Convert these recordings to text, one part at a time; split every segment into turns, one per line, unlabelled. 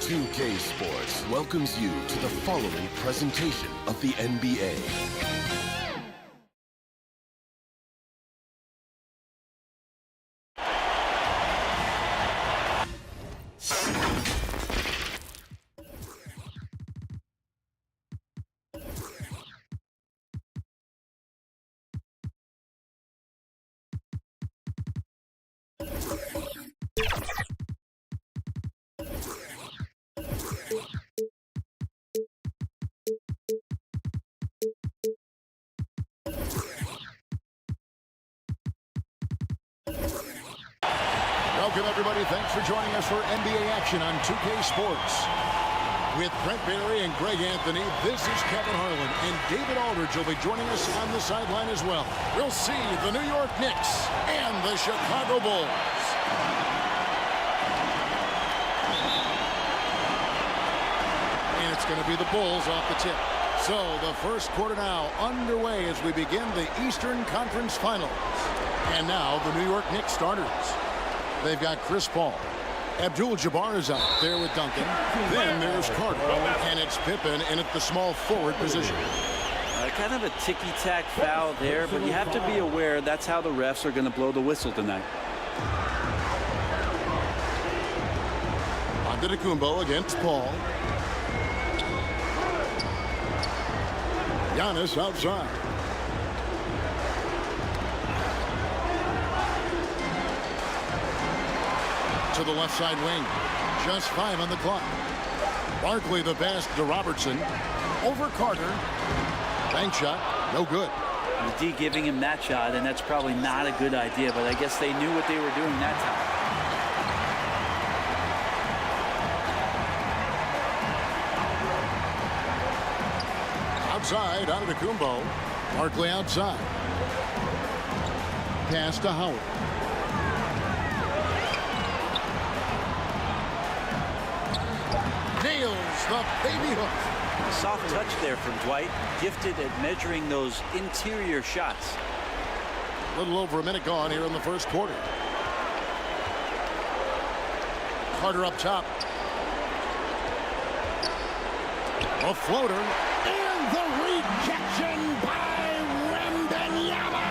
2K Sports welcomes you to the following presentation of the NBA.
Welcome, everybody. Thanks for joining us for NBA action on 2K Sports. With Brent Barry and Greg Anthony, this is Kevin Harlan, and David Aldridge will be joining us on the sideline as well. We'll see the New York Knicks and the Chicago Bulls. And it's going to be the Bulls off the tip. So the first quarter now underway as we begin the Eastern Conference Finals. And now the New York Knicks starters. They've got Chris Paul. Abdul-Jabbar is out there with Duncan. Then there's Carter. And it's Pippen in at the small forward position.
Kind of a ticky-tack foul there, but you have to be aware that's how the refs are going to blow the whistle tonight.
Antetokounmpo against Paul. Giannis outside. To the left side wing. Just 5 on the clock. Barkley the pass to Robertson. Over Carter. Bank shot. No good.
The D giving him that shot, and that's probably not a good idea, but I guess they knew what they were doing that time.
Outside, Antetokounmpo. Barkley outside. Pass to Howard. Nails the baby hook.
A soft touch there from Dwight. Gifted at measuring those interior shots.
A little over a minute gone here in the first quarter. Carter up top. A floater. And the rejection by Wembanyama.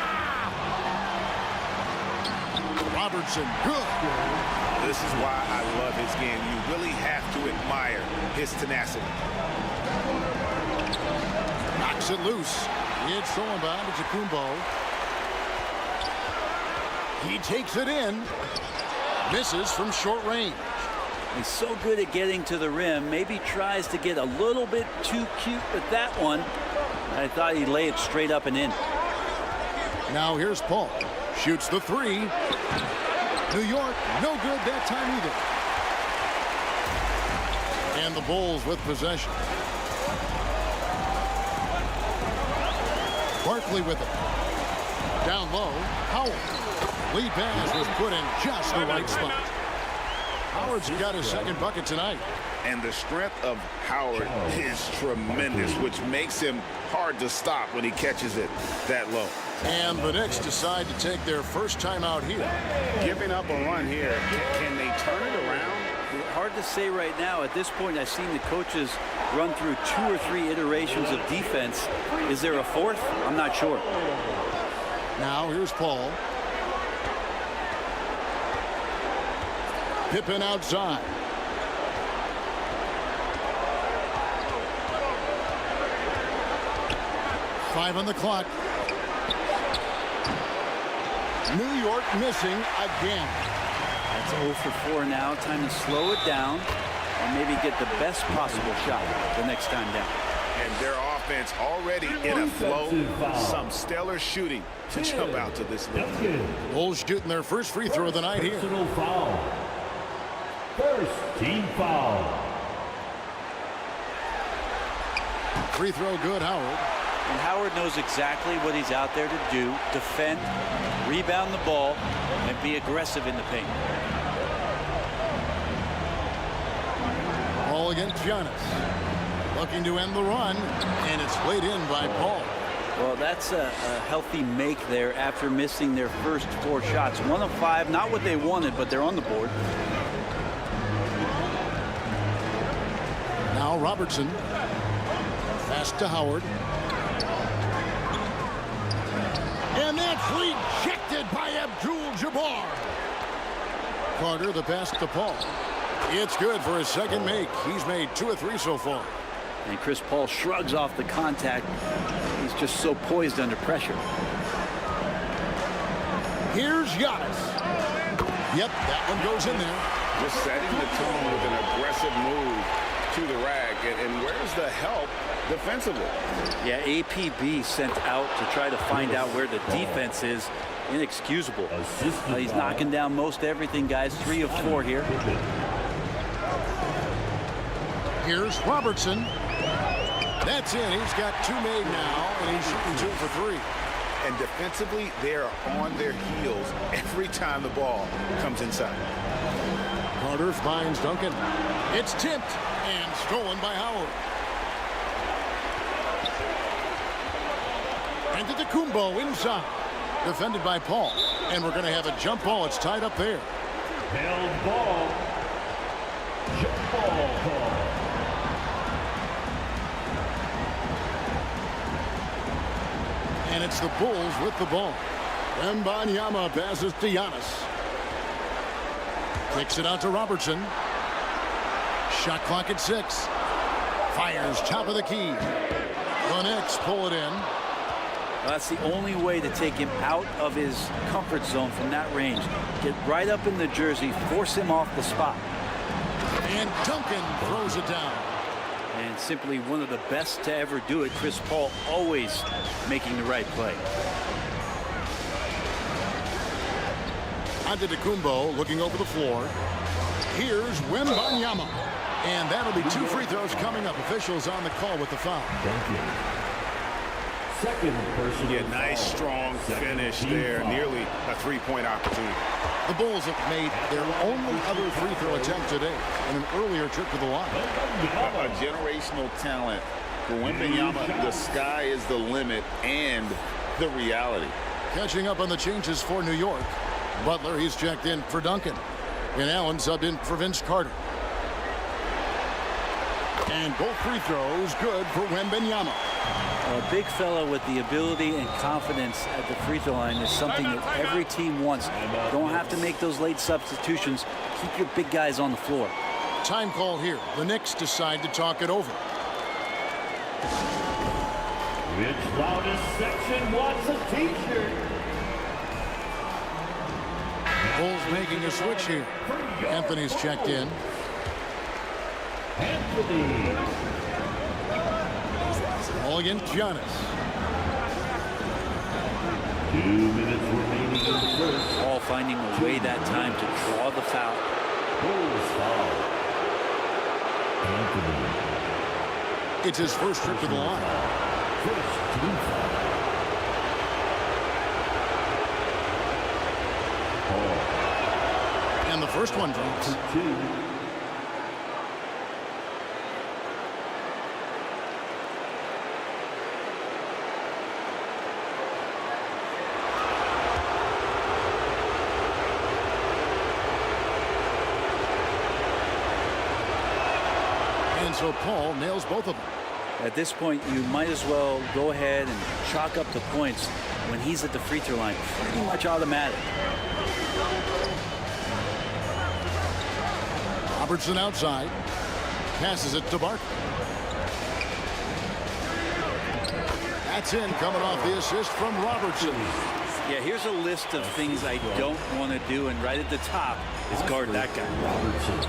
Robertson, good.
This is why I love his game. You really have to admire his tenacity.
Knocks it loose. It's thrown by Antetokounmpo. He takes it in. Misses from short range.
He's so good at getting to the rim. Maybe tries to get a little bit too cute with that one. I thought he'd lay it straight up and in.
Now here's Paul. Shoots the three. New York, no good that time either. And the Bulls with possession. Barkley with it. Down low, Howard. Lead pass was put in just the right spot. Howard's got his second bucket tonight.
And the strength of Howard is tremendous, which makes him hard to stop when he catches it that low.
And the Knicks decide to take their first time out here.
Giving up a run here, can they turn it around?
Hard to say right now. At this point, I've seen the coaches run through 2 or 3 iterations of defense. Is there a fourth? I'm not sure.
Now here's Paul. Pippen outside. Five on the clock. New York missing again.
That's 0 for 4 now. Time to slow it down and maybe get the best possible shot the next time down.
And their offense already in a flow. Some stellar shooting to jump out to this lead.
Bulls shooting their first free throw of the night here.
Personal foul. First team foul.
Free throw good, Howard.
And Howard knows exactly what he's out there to do. Defend, rebound the ball, and be aggressive in the paint.
Ball against Giannis. Looking to end the run, and it's laid in by Paul.
Well, that's a healthy make there after missing their first 4 shots. 1 of 5, not what they wanted, but they're on the board.
Now Robertson. Pass to Howard. And that's rejected by Abdul-Jabbar. Carter, the pass to Paul. It's good for his second make. He's made 2 or 3 so far.
And Chris Paul shrugs off the contact. He's just so poised under pressure.
Here's Giannis. Yep, that one goes in there.
Just setting the tone with an aggressive move to the rack. And where's the help defensively?
Yeah, APB sent out to try to find out where the defense is. Inexcusable. He's knocking down most everything, guys. 3 of 4 here.
Here's Robertson. That's in. He's got 2 made now, and he's shooting 2 for 3.
And defensively, they're on their heels every time the ball comes inside.
Carter finds Duncan. It's tipped and stolen by Howard. And to Antetokounmpo inside. Defended by Paul. And we're going to have a jump ball. It's tied up there.
Held ball. Jump ball call.
And it's the Bulls with the ball. Wembanyama passes to Giannis. Kicks it out to Robertson. Shot clock at 6. Fires top of the key. The Knicks pull it in.
Well, that's the only way to take him out of his comfort zone from that range. Get right up in the jersey, force him off the spot.
And Duncan throws it down.
And simply one of the best to ever do it. Chris Paul always making the right play.
Antetokounmpo looking over the floor. Here's Wembanyama. And that'll be 2 free throws coming up. Officials on the call with the foul.
Thank you. Second personal
Yeah, nice strong finish there. Nearly a 3-point opportunity.
The Bulls have made their only other free throw attempt today in an earlier trip to the line.
A generational talent. For Wembanyama, the sky is the limit and the reality.
Catching up on the changes for New York. Butler, he's checked in for Duncan. And Allen subbed in for Vince Carter. And both free throws good for Wembanyama.
A big fella with the ability and confidence at the free throw line is something that every team wants. Don't have to make those late substitutions. Keep your big guys on the floor.
Time call here. The Knicks decide to talk it over.
Which loudest section wants a t-shirt?
Bulls making a switch here. Anthony's checked in.
Anthony.
All against Giannis.
2 minutes remaining in the first.
All finding a way that time to draw the foul.
Bulls foul. Anthony.
It's his first trip to the line.
First team foul. Paul.
And the first one drops.
2.
And so Paul nails both of them.
At this point, you might as well go ahead and chalk up the points when he's at the free throw line. Pretty much automatic.
Robertson outside. Passes it to Barker. That's in, coming off the assist from Robertson.
Yeah, here's a list of things I don't want to do, and right at the top is guard that guy.
Robertson.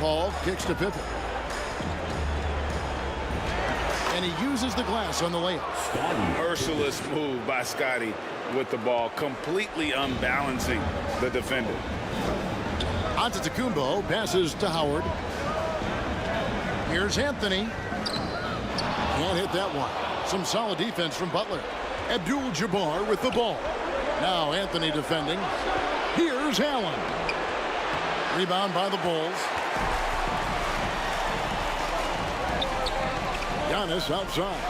Paul kicks to Pippen. And he uses the glass on the layup.
Merciless move by Scotty with the ball, completely unbalancing the defender.
Antetokounmpo passes to Howard. Here's Anthony. Can't hit that one. Some solid defense from Butler. Abdul-Jabbar with the ball. Now Anthony defending. Here's Allen. Rebound by the Bulls. Giannis outside.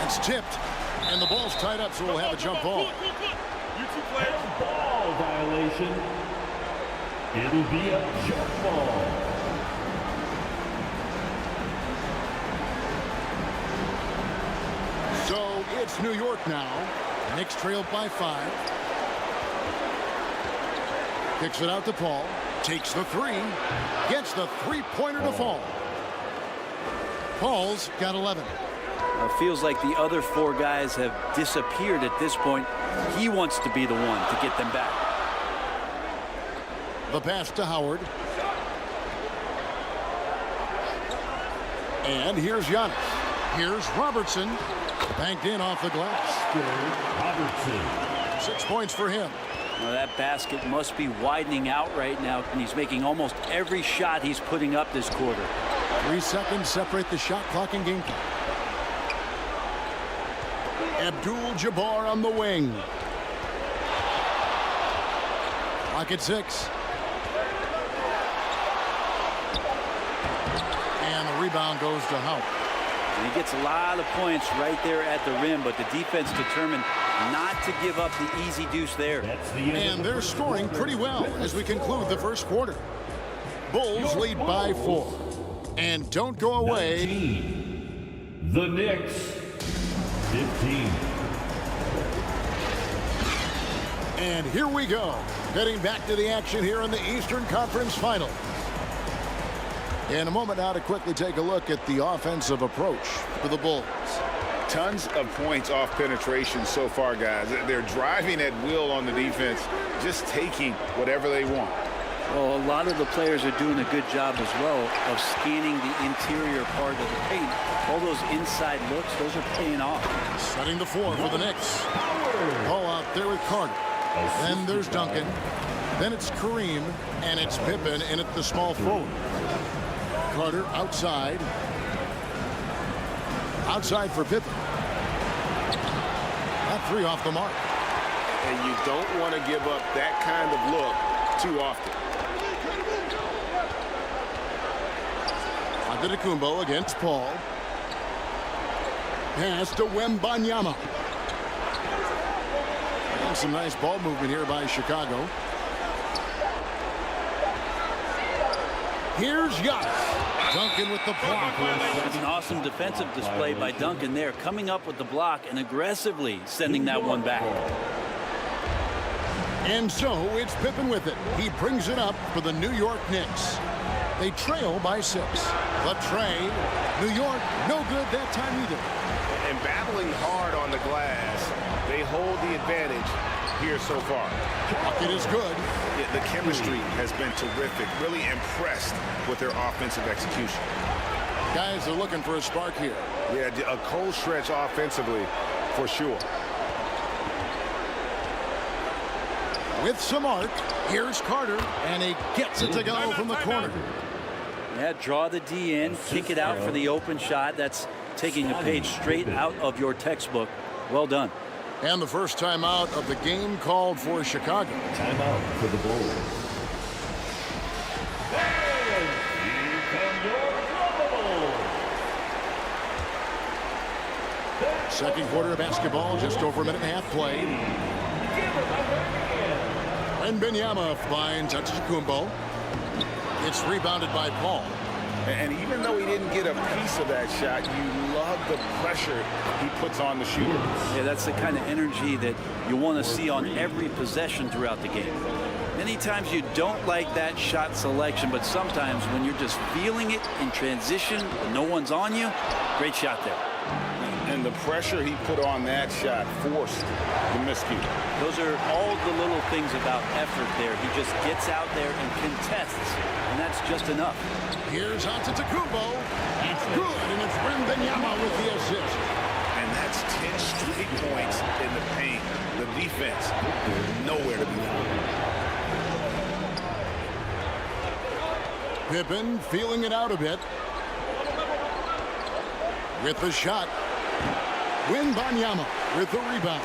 It's tipped. And the ball's tied up, so we'll have a jump ball.
Ball violation. It'll be a jump ball.
So it's New York now. Knicks trailed by 5. Kicks it out to Paul. Takes the 3. Gets the three-pointer to fall. Paul's got 11.
Feels like the other 4 guys have disappeared at this point. He wants to be the one to get them back.
The pass to Howard. And here's Giannis. Here's Robertson. Banked in off the glass.
Robertson.
6 points for him.
Now that basket must be widening out right now, and he's making almost every shot he's putting up this quarter.
3 seconds separate the shot clock and game clock. Abdul-Jabbar on the wing. Clock at 6. And the rebound goes to Howard.
And he gets a lot of points right there at the rim, but the defense determined not to give up the easy deuce there.
And they're scoring pretty well as we conclude the first quarter. Bulls lead by 4. And don't go away.
19. The Knicks. 15.
And here we go. Getting back to the action here in the Eastern Conference Final. In a moment now to quickly take a look at the offensive approach for the Bulls.
Tons of points off penetration so far, guys. They're driving at will on the defense, just taking whatever they want.
Well, a lot of the players are doing a good job as well of scanning the interior part of the paint. All those inside looks, those are paying off.
Setting the floor for the Knicks. Ball out there with Carter. Then there's Duncan. Then it's Kareem. And it's Pippen in at the small forward. Carter outside. Outside for Pippen. That 3 off the mark.
And you don't want to give up that kind of look too often.
Antetokounmpo against Paul. Pass to Wembanyama. And some nice ball movement here by Chicago. Here's Giannis. Duncan with the block.
It's an awesome defensive display by Duncan there, coming up with the block and aggressively sending that one back.
And so it's Pippen with it. He brings it up for the New York Knicks. They trail by 6. The trade. New York, no good that time either.
And battling hard on the glass, they hold the advantage here so far.
Bucket is good.
The chemistry has been terrific. Really impressed with their offensive execution.
Guys are looking for a spark here.
Yeah, a cold stretch offensively for sure.
with some art. Here's Carter, and he gets it to go from the corner.
Yeah, draw the D in, kick it out for the open shot. That's taking a page straight out of your textbook. Well done.
And the first timeout of the game called for Chicago.
Timeout for the Bulls. Here come your Bulls.
Second quarter of basketball, just over a minute and a half played. Wembanyama finds Antetokounmpo. It's rebounded by Paul.
And even though he didn't get a piece of that shot, you love the pressure he puts on the shooter.
Yeah, that's the kind of energy that you want to see on every possession throughout the game. Many times you don't like that shot selection, but sometimes when you're just feeling it in transition, when no one's on you, great shot there.
And the pressure he put on that shot forced the miscue.
Those are all the little things about effort there. He just gets out there and contests, and that's just enough.
Here's Antetokounmpo. It's good, and it's Wembanyama with the assist.
And that's 10 straight points in the paint. The defense, nowhere to be found.
Pippen feeling it out a bit. With the shot. Wembanyama with the rebound.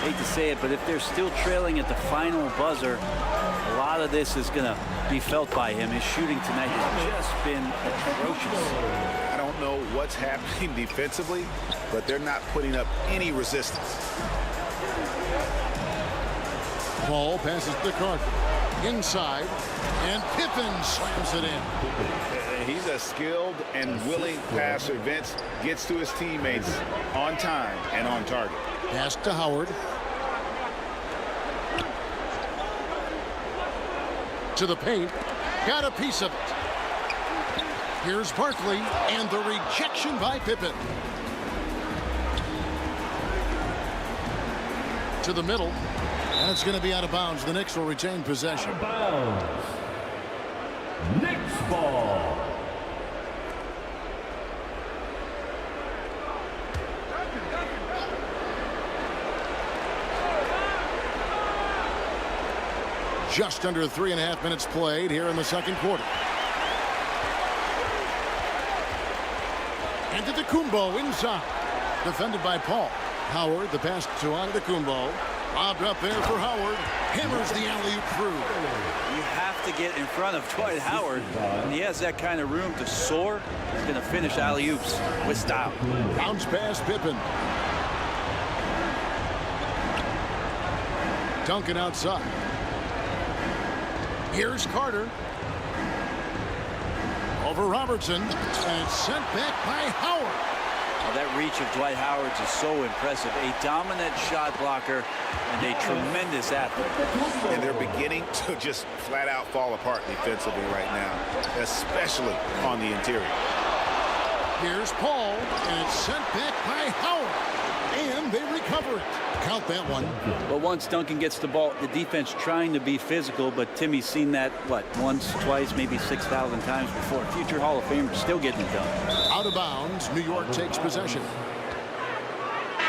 Hate to say it, but if they're still trailing at the final buzzer, a lot of this is going to be felt by him. His shooting tonight has just been atrocious.
I don't know what's happening defensively, but they're not putting up any resistance.
Paul passes to Carter. Inside, and Pippen slams it in.
He's a skilled and willing passer. Vince gets to his teammates on time and on target.
Pass to Howard. To the paint. Got a piece of it. Here's Barkley, and the rejection by Pippen. To the middle. And it's going to be out of bounds. The Knicks will retain possession.
Out of bounds. Knicks ball.
Just under 3.5 minutes played here in the second quarter. And Antetokounmpo inside. Defended by Paul. Howard, the pass to Antetokounmpo. Lobbed up there for Howard. Hammers the alley-oop through.
You have to get in front of Dwight Howard. When he has that kind of room to soar, he's going to finish alley-oops with style.
Bounce pass Pippen. Duncan outside. Here's Carter. Over Robertson. And sent back by Howard.
That reach of Dwight Howard is so impressive. A dominant shot blocker and a tremendous athlete.
And they're beginning to just flat out fall apart defensively right now, especially on the interior.
Here's Paul, and it's sent back by Howard. And they recover it. Count that one.
But once Duncan gets the ball, the defense trying to be physical, but Timmy's seen that, what, once, twice, maybe 6,000 times before. Future Hall of Famer still getting it done.
Out of bounds, New York takes possession.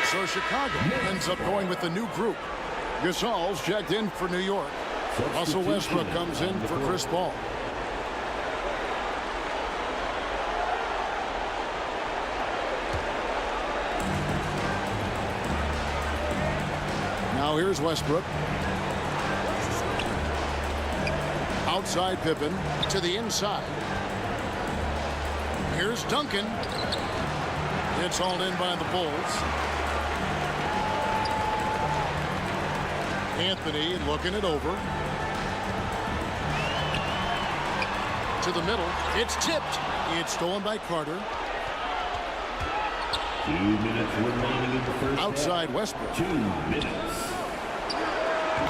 So Chicago ends up going with the new group. Gasol's checked in for New York. Russell Westbrook comes in for Chris Paul. Now here's Westbrook. Outside Pippen to the inside. Here's Duncan. It's hauled in by the Bulls. Anthony looking it over. To the middle. It's tipped. It's stolen by Carter.
2 minutes remaining in the first
Outside
half.
Westbrook.
2 minutes.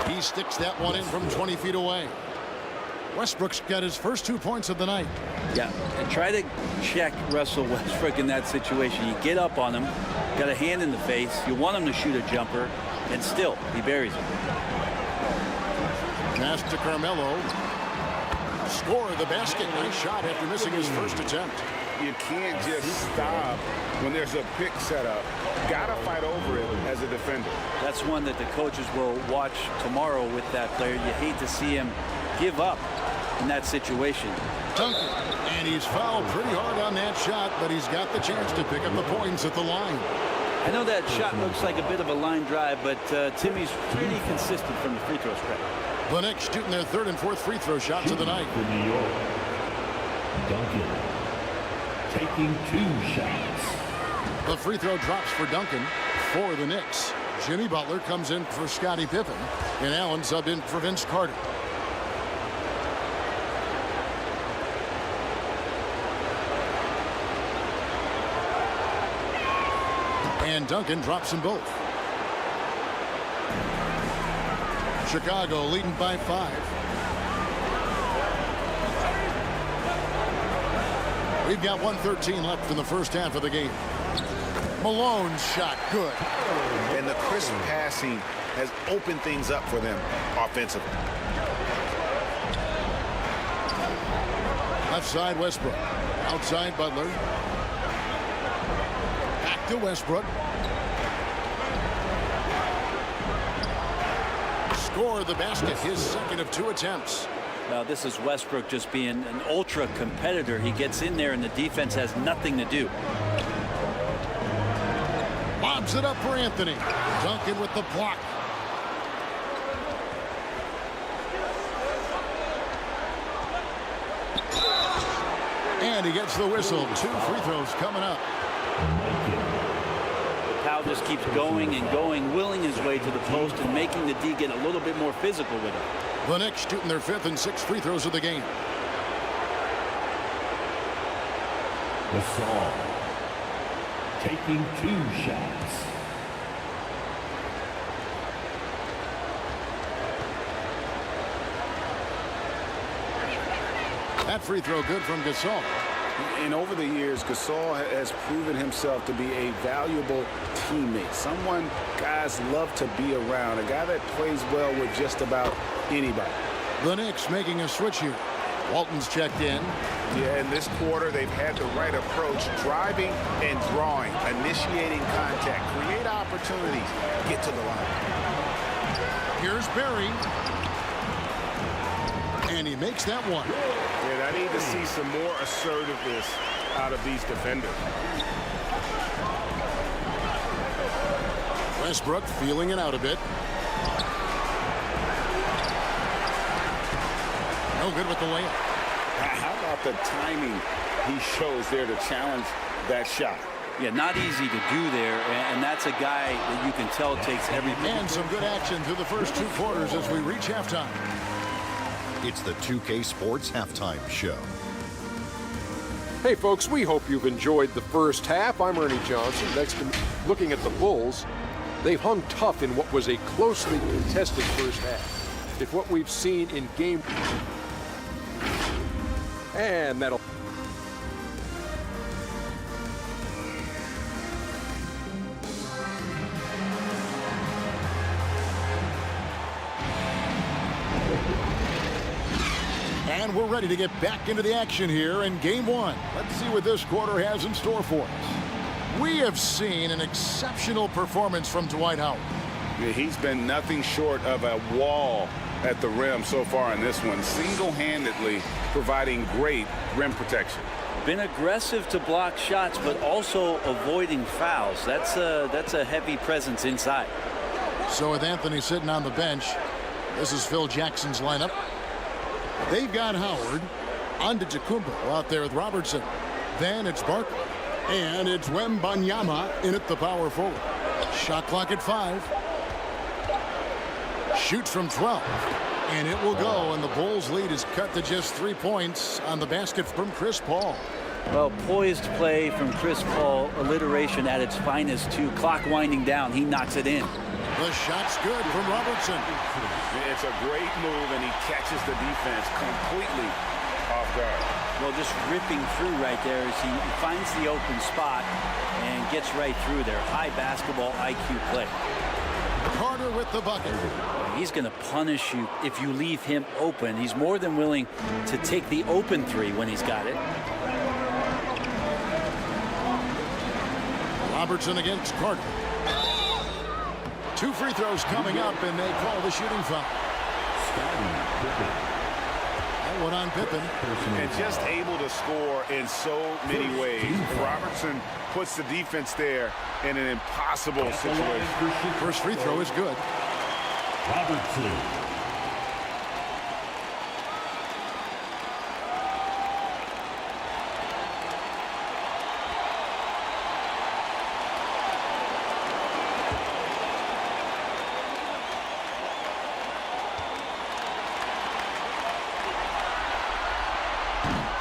He sticks that one in from 20 feet away. Westbrook's got his first 2 points of the night.
Yeah, and try to check Russell Westbrook in that situation. You get up on him, got a hand in the face, you want him to shoot a jumper, and still, he buries it.
Pass to Carmelo. Score the basket. Nice shot after missing his first attempt.
You can't just stop when there's a pick set up. Gotta fight over it as a defender.
That's that's one that the coaches will watch tomorrow with that player. You hate to see him give up in that situation.
Duncan, and he's fouled pretty hard on that shot, but he's got the chance to pick up the points at the line.
I know that shot looks like a bit of a line drive, but Timmy's pretty consistent from the free throw spread.
The Knicks shooting their third and fourth free throw shots of the night.
For New York, Duncan taking 2 shots.
The free throw drops for Duncan for the Knicks. Jimmy Butler comes in for Scottie Pippen, and Allen subbed in for Vince Carter. And Duncan drops them both. Chicago leading by 5. We've got 1:13 left in the first half of the game. Malone's shot, good.
And the crisp passing has opened things up for them offensively.
Left side, Westbrook. Outside, Butler. Back to Westbrook. Score the basket, his second of 2 attempts.
Now this is Westbrook just being an ultra competitor. He gets in there and the defense has nothing to do.
Lobs it up for Anthony. Duncan with the block. And he gets the whistle. 2 free throws coming up.
Powell just keeps going and going, willing his way to the post and making the D get a little bit more physical with him.
The Knicks shooting their 5th and 6th free throws of the game.
Gasol taking 2 shots.
That free throw good from Gasol.
And over the years, Gasol has proven himself to be a valuable teammate. Someone guys love to be around. A guy that plays well with just about anybody.
The Knicks making a switch here. Walton's checked in.
Yeah, in this quarter, they've had the right approach. Driving and drawing. Initiating contact. Create opportunities. Get to the line.
Here's Barry. And he makes that one.
And I need to see some more assertiveness out of these defenders.
Westbrook feeling it out a bit. No good with the layup.
How about the timing he shows there to challenge that shot?
Yeah, not easy to do there, and that's a guy that you can tell takes everything.
And some good action through the first 2 quarters as we reach halftime.
It's the 2K Sports Halftime Show.
Hey folks, we hope you've enjoyed the first half. I'm Ernie Johnson. Next, looking at the Bulls, they've hung tough in what was a closely contested first half. If what we've seen in game, and that'll.
And we're ready to get back into the action here in game 1. Let's see what this quarter has in store for us. We have seen an exceptional performance from Dwight Howard.
Yeah, he's been nothing short of a wall at the rim so far in this one, single-handedly providing great rim protection.
Been aggressive to block shots, but also avoiding fouls. That's a heavy presence inside.
So with Anthony sitting on the bench, this is Phil Jackson's lineup. They've got Howard, Antetokounmpo out there with Robertson. Then it's Barkley. And it's Wembanyama in at the power forward. Shot clock at 5. Shoots from 12. And it will go, and the Bulls' lead is cut to just 3 points on the basket from Chris Paul.
Well, poised play from Chris Paul, alliteration at its finest too. Clock winding down, he knocks it in.
The shot's good from Robertson.
It's a great move, and he catches the defense completely off guard.
Well, just ripping through right there as he finds the open spot and gets right through there. High basketball IQ play.
Carter with the bucket.
He's going to punish you if you leave him open. He's more than willing to take the open 3 when he's got it.
Robertson against Carter. 2 free throws coming up, and they call the shooting foul. That one on Pippen.
And just able to score in so many ways. Robertson puts the defense there in an impossible situation.
First free throw is good.
Robertson.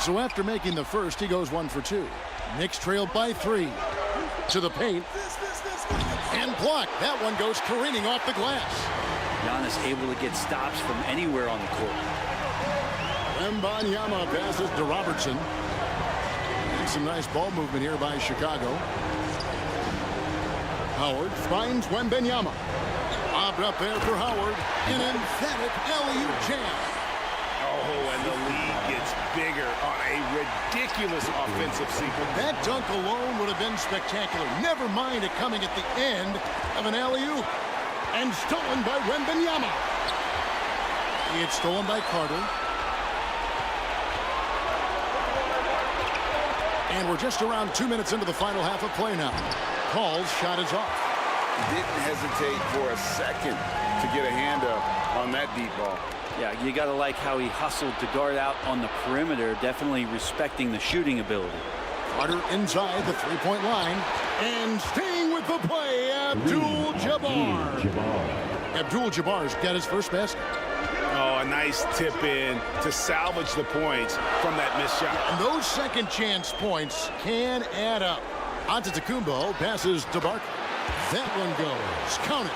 So after making the first, he goes 1 for 2. Knicks trailed by 3. To the paint. And blocked. That one goes careening off the glass.
Giannis able to get stops from anywhere on the court.
Wembanyama passes to Robertson. And some nice ball movement here by Chicago. Howard finds Wembanyama. Bobbed up there for Howard. An emphatic alley-oop jam.
Oh, and the lead gets bigger on a ridiculous offensive sequence.
That dunk alone would have been spectacular. Never mind it coming at the end of an alley-oop. And stolen by Wembanyama. It's stolen by Carter. And we're just around 2 minutes into the final half of play now. Call's shot is off.
Didn't hesitate for a second to get a hand up on that deep ball.
Yeah, you got to like how he hustled to guard out on the perimeter, definitely respecting the shooting ability.
Carter inside the three-point line. And staying with the play, Abdul-Jabbar. Abdul-Jabbar's got his first basket.
Oh, a nice tip in to salvage the points from that missed shot.
And those second chance points can add up. Antetokounmpo passes to Barkley. That one goes. Count it.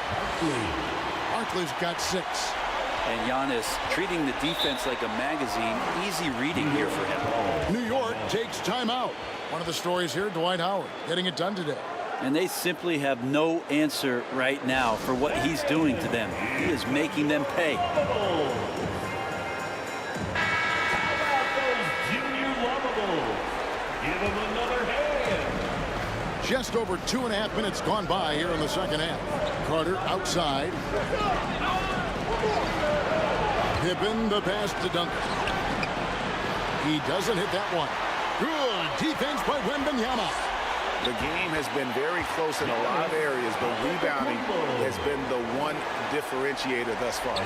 Barkley's got 6.
And Giannis treating the defense like a magazine. Easy reading here for him.
New York takes timeout. One of the stories here, Dwight Howard getting it done today.
And they simply have no answer right now for what he's doing to them. He is making them pay.
Give him another hand.
Just over 2.5 minutes gone by here in the second half. Carter outside. Pippen the pass to Duncan. He doesn't hit that one. Good defense by Wembanyama.
The game has been very close in a lot of areas, but rebounding has been the one differentiator thus far.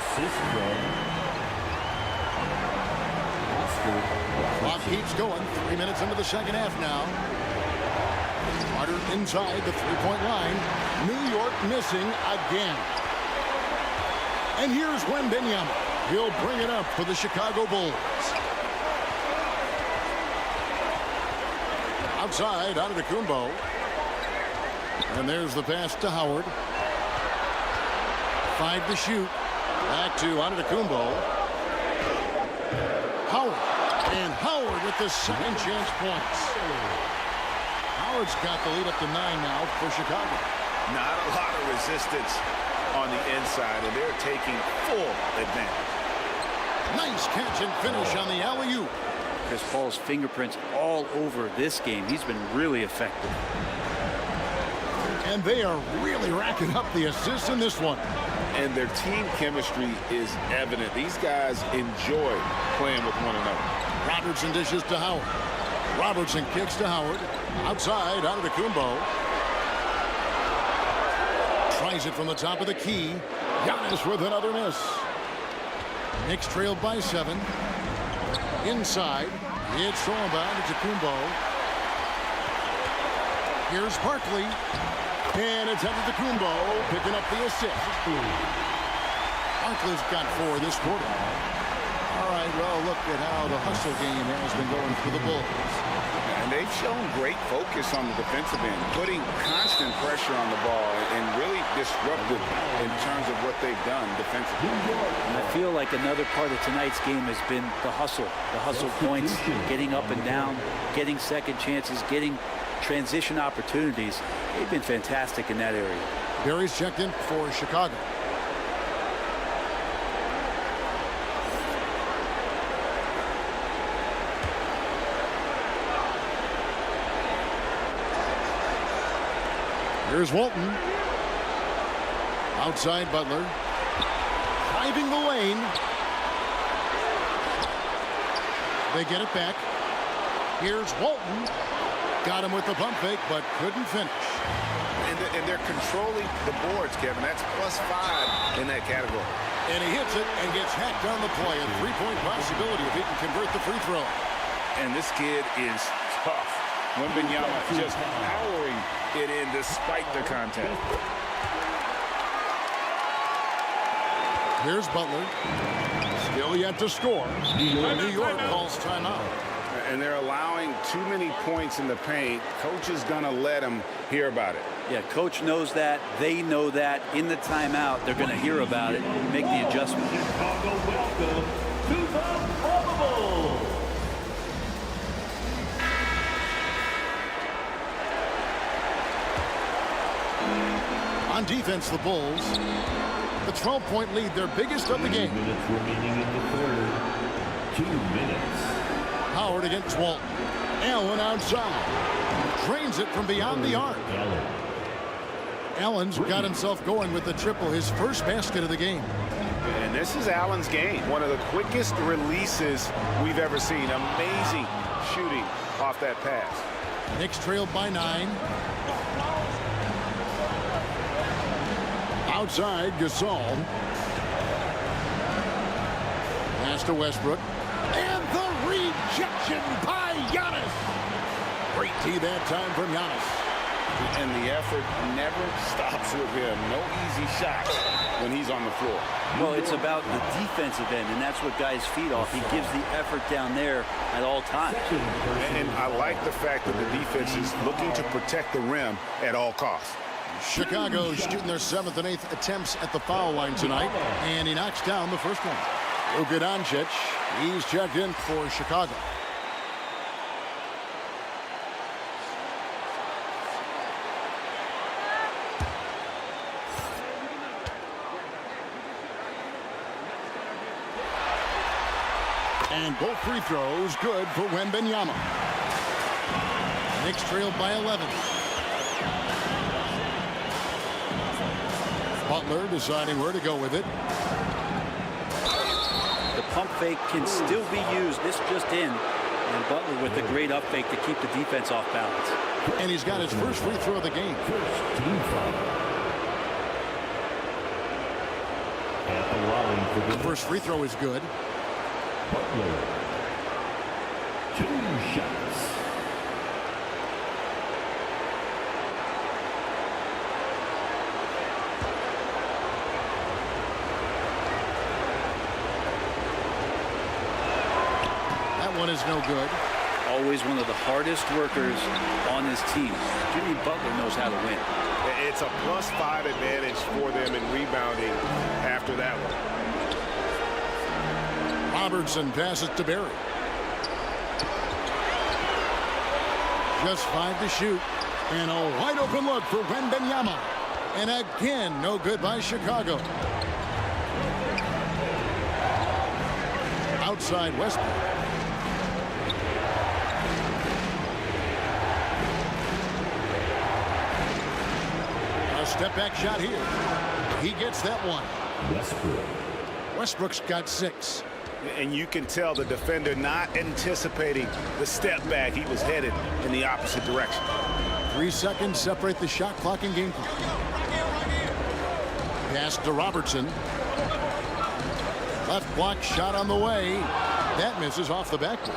Clock keeps going. 3 minutes into the second half now. Carter inside the three-point line. New York missing again. And here's Wembanyama. He'll bring it up for the Chicago Bulls. Outside, Antetokounmpo. And there's the pass to Howard. 5 to shoot. Back to Antetokounmpo. Howard. And Howard with the second chance points. Howard's got the lead up to 9 now for Chicago.
Not a lot of resistance on the inside, and they're taking full advantage.
Nice catch and finish on the alley-oop.
Chris Paul's fingerprints all over this game. He's been really effective.
And they are really racking up the assists in this one.
And their team chemistry is evident. These guys enjoy playing with one another.
Robertson dishes to Howard. Robertson kicks to Howard. Outside, Antetokounmpo. Tries it from the top of the key. Giannis with another miss. Knicks trailed by 7. Inside, it's thrown by Antetokounmpo. Here's Barkley. And it's Antetokounmpo picking up the assist. Barkley's got 4 this quarter. All right, well, look at how the hustle game has been going for the Bulls.
And they've shown great focus on the defensive end, putting constant pressure on the ball and really disruptive in terms of what they've done defensively.
And I feel like another part of tonight's game has been the hustle points, getting up and down, getting second chances, getting transition opportunities. They've been fantastic in that area.
Barry's checked in for Chicago. Here's Walton. Outside Butler. Driving the lane. They get it back. Here's Walton. Got him with the pump fake, but couldn't finish.
And they're controlling the boards, Kevin. That's +5 in that category.
And he hits it and gets hacked on the play. A three-point possibility if he can convert the free throw.
And this kid is tough. Wembanyama just powering it in despite the contact.
Here's Butler. Still yet to score. New York calls timeout.
And they're allowing too many points in the paint. Coach is going to let them hear about it.
Yeah, coach knows that. They know that. In the timeout, they're going to hear about it and make the adjustment.
Chicago, welcome to the Bubble.
On defense, the Bulls. The 12-point lead, their biggest of the game.
2 minutes remaining in the third. 2 minutes.
Howard against Walton. Allen outside. Drains it from beyond the arc. Allen's got himself going with the triple, his first basket of the game.
And this is Allen's game. One of the quickest releases we've ever seen. Amazing shooting off that pass.
Knicks trailed by 9. Outside, Gasol. Pass to Westbrook. And the rejection by Giannis. Great tee that time from Giannis.
And the effort never stops with him. No easy shots when he's on the floor.
Well, it's about the defensive end, and that's what guys feed off. He gives the effort down there at all times.
And I like the fact that the defense is looking to protect the rim at all costs.
Chicago shooting their 7th and 8th attempts at the foul line tonight, and he knocks down the first one. Luka Doncic, he's checked in for Chicago. And both free throws good for Wembanyama. Knicks trailed by 11. Butler deciding where to go with it.
The pump fake can still be used. This just in. And Butler with a great up fake to keep the defense off balance.
And he's got his first free throw of the game.
First team foul. At the line for
The first free throw is good.
Butler. 2 shots.
That one is no good.
Always one of the hardest workers on this team. Jimmy Butler knows how to win.
It's a +5 advantage for them in rebounding after that one.
Robertson passes to Barry. Just 5 to shoot. And a wide open look for Wembanyama. And again, no good by Chicago. Outside Westbrook. A step back shot here. He gets that one.
Westbrook.
Westbrook's got 6.
And you can tell the defender not anticipating the step back. He was headed in the opposite direction.
3 seconds separate the shot clock and game clock. Pass to Robertson. Left block shot on the way. That misses off the backboard.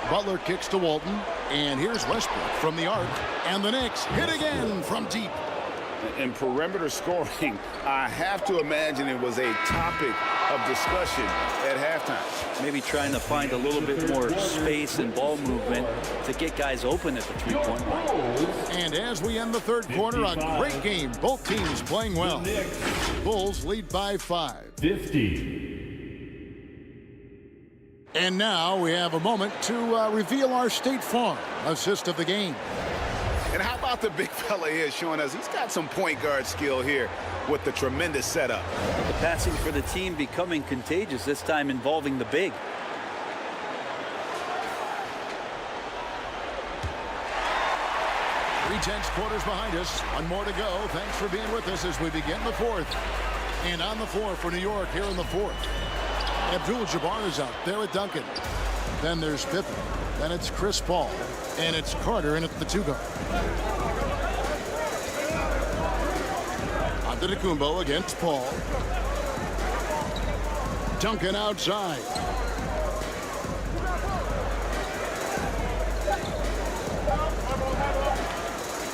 Butler kicks to Walton. And here's Westbrook from the arc. And the Knicks hit again from deep.
In perimeter scoring, I have to imagine it was a topic of discussion at halftime.
Maybe trying to find a little bit more space and ball movement to get guys open at the three-point line.
And as we end the third quarter, a great game. Both teams playing well. Bulls lead by 5.
50.
And now we have a moment to reveal our State Farm assist of the game.
And how about the big fella here showing us he's got some point guard skill here with the tremendous setup.
The passing for the team becoming contagious, this time involving the big.
intense quarters behind us. One more to go. Thanks for being with us as we begin the fourth. And on the floor for New York here in the fourth. Abdul-Jabbar is out there with Duncan. Then there's Pippen. Then it's Chris Paul. And it's Carter in at the 2 guard. Antetokounmpo against Paul. Duncan outside.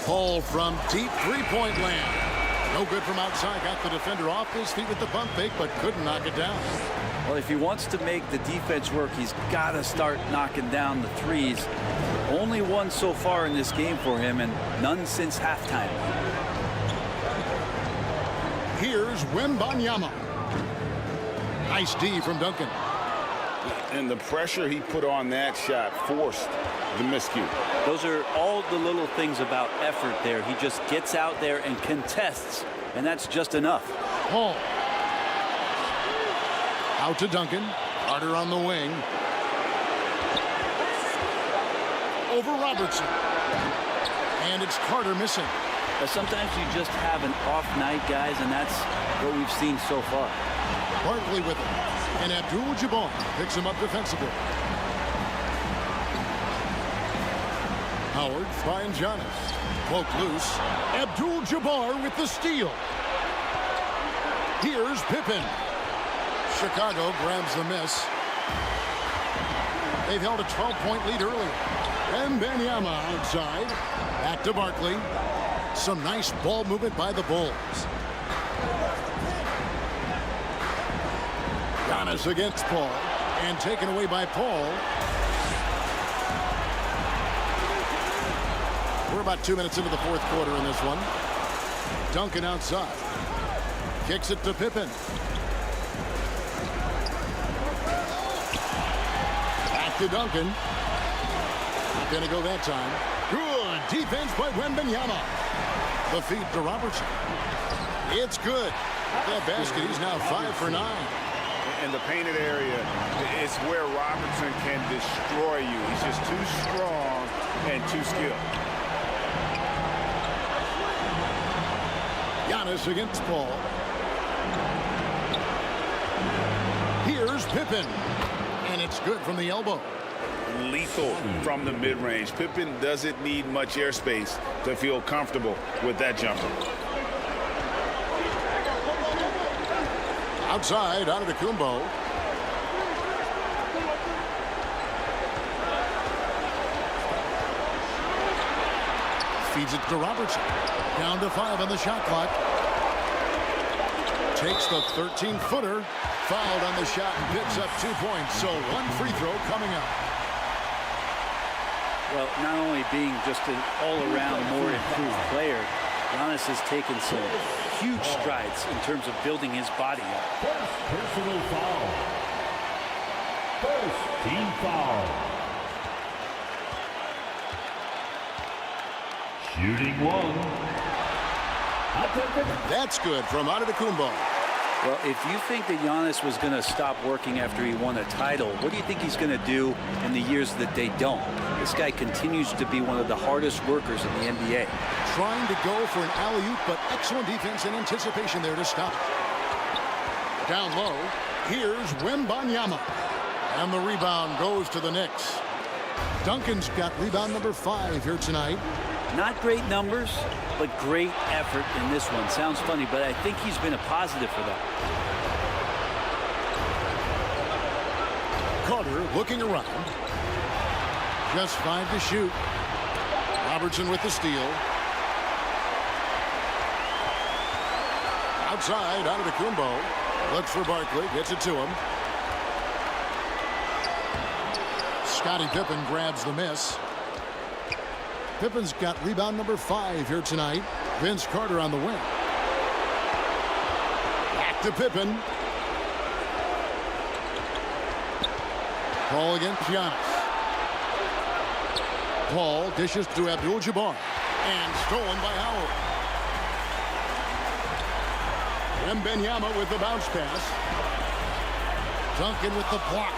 Paul from deep three-point land. No good from outside. Got the defender off his feet with the pump fake, but couldn't knock it down.
Well, if he wants to make the defense work, he's got to start knocking down the threes. Only one so far in this game for him, and none since halftime.
Here's Wembanyama. Nice D from Duncan.
And the pressure he put on that shot forced the miscue.
Those are all the little things about effort there. He just gets out there and contests, and that's just enough.
Paul. Out to Duncan. Carter on the wing. Over Robertson. And it's Carter missing.
Sometimes you just have an off night, guys, and that's what we've seen so far.
Barkley with him. And Abdul-Jabbar picks him up defensively. Howard finds Giannis. Poke loose. Abdul-Jabbar with the steal. Here's Pippen. Chicago grabs the miss. They've held a 12-point lead earlier. Wembanyama outside. Back to Barkley. Some nice ball movement by the Bulls. Giannis against Paul. And taken away by Paul. We're about 2 minutes into the fourth quarter in this one. Duncan outside. Kicks it to Pippen. Back to Duncan. Not going to go that time. Good defense by Wembanyama. The feed to Robertson. It's good. That basket, he's now 5 for 9.
In the painted area, it's where Robertson can destroy you. He's just too strong and too skilled.
Giannis against Paul. Here's Pippen. And it's good from the elbow.
Lethal from the mid-range. Pippen doesn't need much airspace to feel comfortable with that jumper.
Outside, Antetokounmpo. Feeds it to Robertson. Down to 5 on the shot clock. Takes the 13-footer. Fouled on the shot and picks up 2 points. So one free throw coming up.
Well, not only being just an all-around more improved player, Giannis has taken some huge strides in terms of building his body up.
First personal foul. First team foul. Shooting one.
That's good from Antetokounmpo.
Well, if you think that Giannis was going to stop working after he won a title, what do you think he's going to do in the years that they don't? This guy continues to be one of the hardest workers in the NBA.
Trying to go for an alley-oop, but excellent defense and anticipation there to stop. Down low, here's Wembanyama. And the rebound goes to the Knicks. Duncan's got rebound number 5 here tonight.
Not great numbers, but great effort in this one. Sounds funny, but I think he's been a positive for them.
Carter looking around. Just 5 to shoot. Robertson with the steal. Outside, Antetokounmpo. Looks for Barkley, gets it to him. Scottie Pippen grabs the miss. Pippen's got rebound number 5 here tonight. Vince Carter on the wing. Back to Pippen. Paul against Giannis. Paul dishes to Abdul-Jabbar. And stolen by Howard. Wembanyama with the bounce pass. Duncan with the block.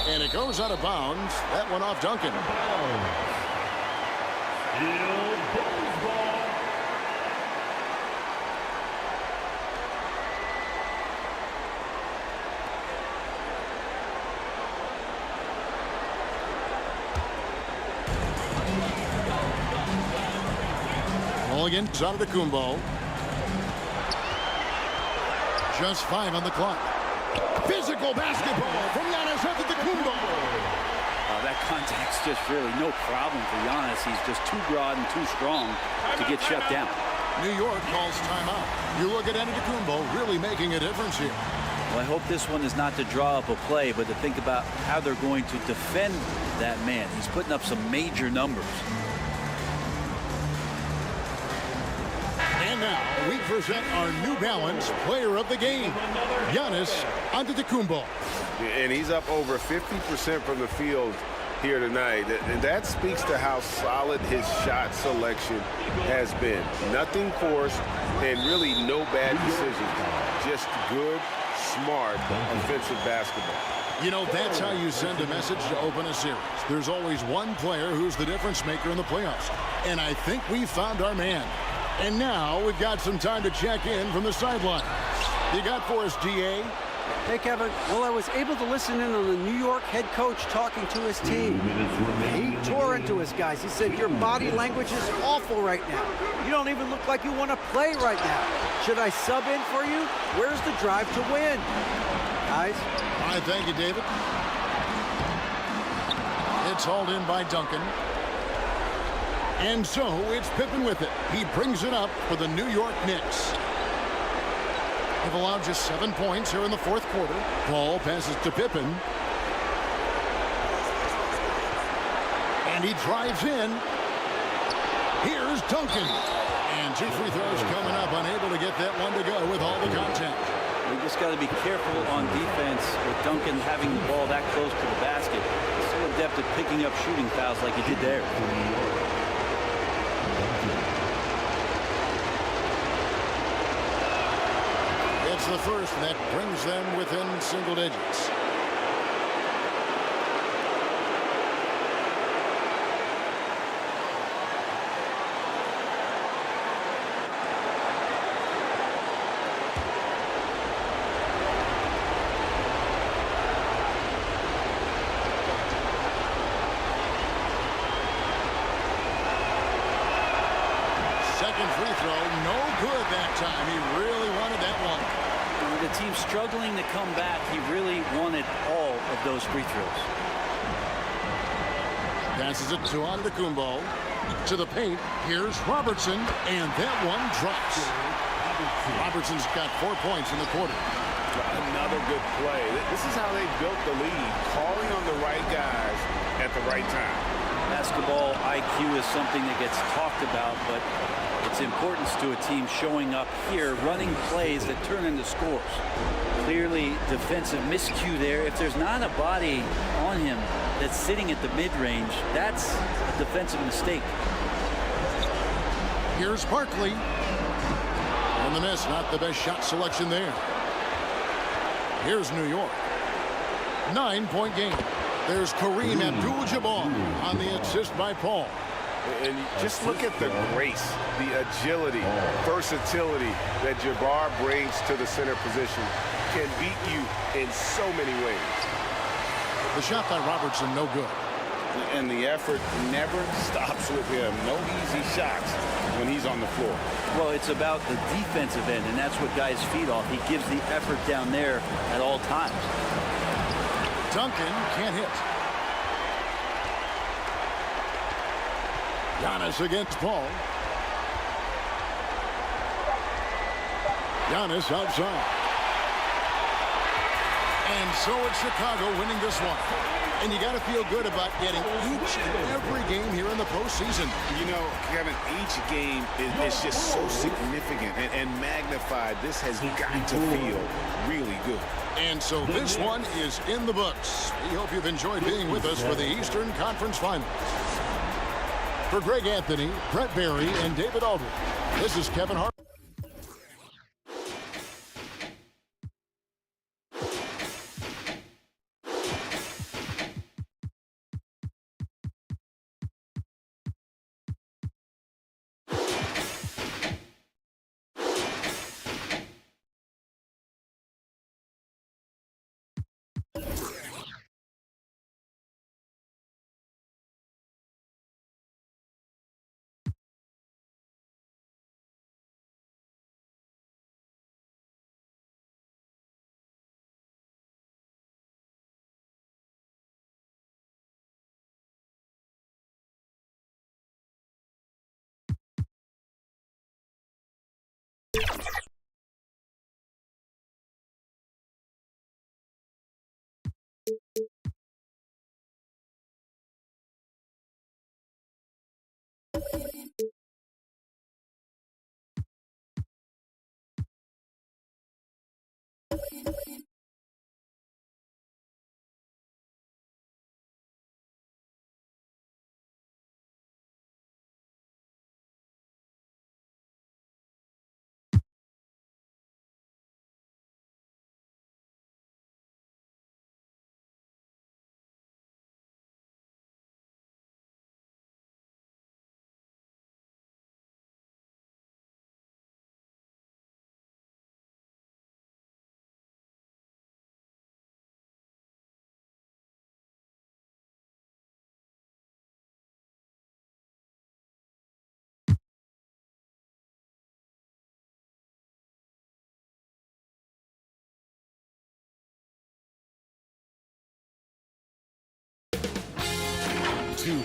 And it goes out of bounds. That one off Duncan.
Still Bulls
Mulligan is on to Kumbo. Just 5 on the clock. Physical basketball from Giannis Antetokounmpo.
That contact's just really no problem for Giannis. He's just too broad and too strong to get shut down.
New York calls timeout. You look at Antetokounmpo really making a difference here.
Well, I hope this one is not to draw up a play, but to think about how they're going to defend that man. He's putting up some major numbers.
And now we present our New Balance player of the game, Giannis Antetokounmpo.
And he's up over 50% from the field here tonight. And that speaks to how solid his shot selection has been. Nothing forced and really no bad decisions. Just good, smart, offensive basketball.
You know, that's how you send a message to open a series. There's always one player who's the difference maker in the playoffs. And I think we found our man. And now we've got some time to check in from the sideline. You got for us, DA?
Hey, Kevin. Well, I was able to listen in on the New York head coach talking to his team. He tore into his guys. He said, your body language is awful right now. You don't even look like you want to play right now. Should I sub in for you? Where's the drive to win? Guys?
All right, thank you, David. It's hauled in by Duncan. And so it's Pippen with it. He brings it up for the New York Knicks. They've allowed just 7 points here in the fourth quarter. Ball passes to Pippen. And he drives in. Here's Duncan. And 2 free throws coming up. Unable to get that one to go with all the contact.
We just got to be careful on defense with Duncan having the ball that close to the basket. He's so adept at picking up shooting fouls like he did there.
It's the first that brings them within single digits. Second free throw, no good that time. He really wanted that one.
The team struggling to come back. He really wanted all of those free throws.
Passes it to Antetokounmpo. To the paint. Here's Robertson. And that one drops. Robertson's got 4 points in the quarter.
Another good play. This is how they built the lead. Calling on the right guys at the right time.
Basketball IQ is something that gets talked about, but its importance to a team showing up here, running plays that turn into scores. Clearly defensive miscue there. If there's not a body on him that's sitting at the mid-range, that's a defensive mistake.
Here's Barkley. And the miss, not the best shot selection there. Here's New York. 9-point game. There's Kareem Abdul-Jabbar on the assist by Paul.
And just look at the grace, the agility, versatility that Jabbar brings to the center position. Can beat you in so many ways.
The shot by Robertson, no good.
And the effort never stops with him. No easy shots when he's on the floor.
Well, it's about the defensive end, and that's what guys feed off. He gives the effort down there at all times.
Duncan can't hit. Giannis against Paul. Giannis outside. And so it's Chicago winning this one. And you got to feel good about getting each and every game here in the postseason.
You know, Kevin, each game is just so significant and magnified. This has got to feel really good.
And so this one is in the books. We hope you've enjoyed being with us for the Eastern Conference Finals. For Greg Anthony, Brett Barry, and David Aldridge, this is Kevin Hart.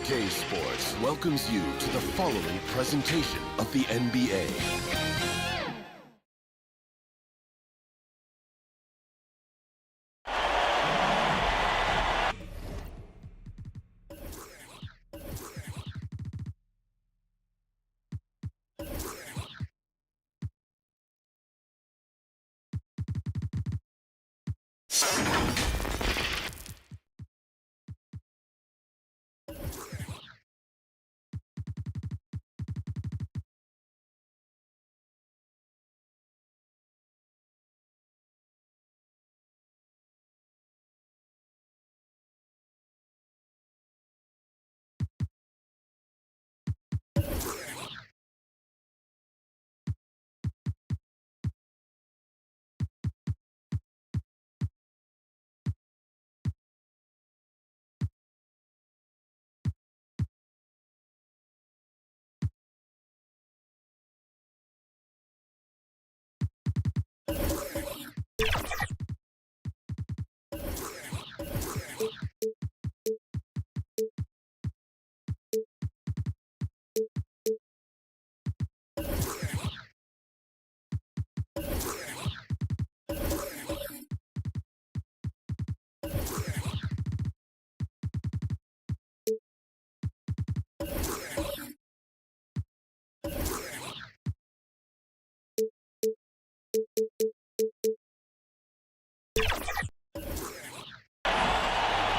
2K Sports welcomes you to the following presentation of the NBA.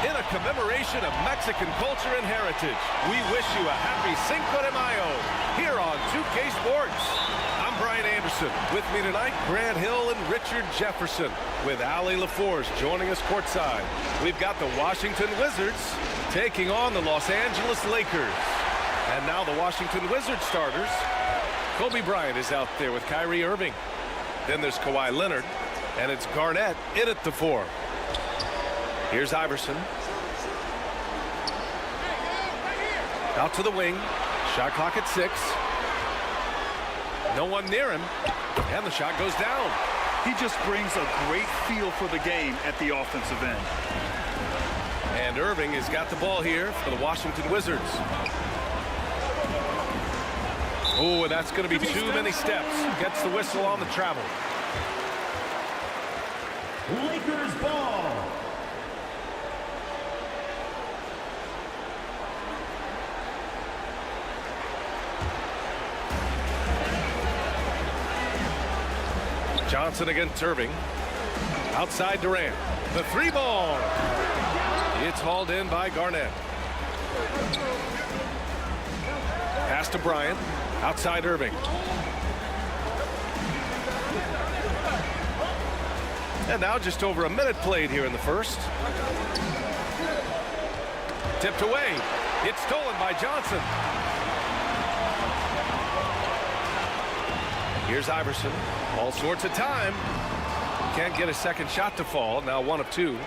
In a commemoration of Mexican culture and heritage, we wish you a happy Cinco de Mayo here on 2K Sports. I'm Brian Anderson. With me tonight, Grant Hill and Richard Jefferson, with Ali LaForce joining us courtside. We've got the Washington Wizards taking on the Los Angeles Lakers. And now the Washington Wizards starters. Kobe Bryant is out there with Kyrie Irving. Then there's Kawhi Leonard, and it's Garnett in at the 4. Here's Iverson. Out to the wing. Shot clock at 6. No one near him. And the shot goes down.
He just brings a great feel for the game at the offensive end.
And Irving has got the ball here for the Washington Wizards. Oh, and that's going to be too many steps. Gets the whistle on the travel.
Lakers ball.
Johnson against Irving. Outside Durant. The 3 ball. It's hauled in by Garnett. Pass to Bryant. Outside Irving. And now just over a minute played here in the first. Tipped away. It's stolen by Johnson. Here's Iverson. All sorts of time. Can't get a second shot to fall. Now 1 of 2.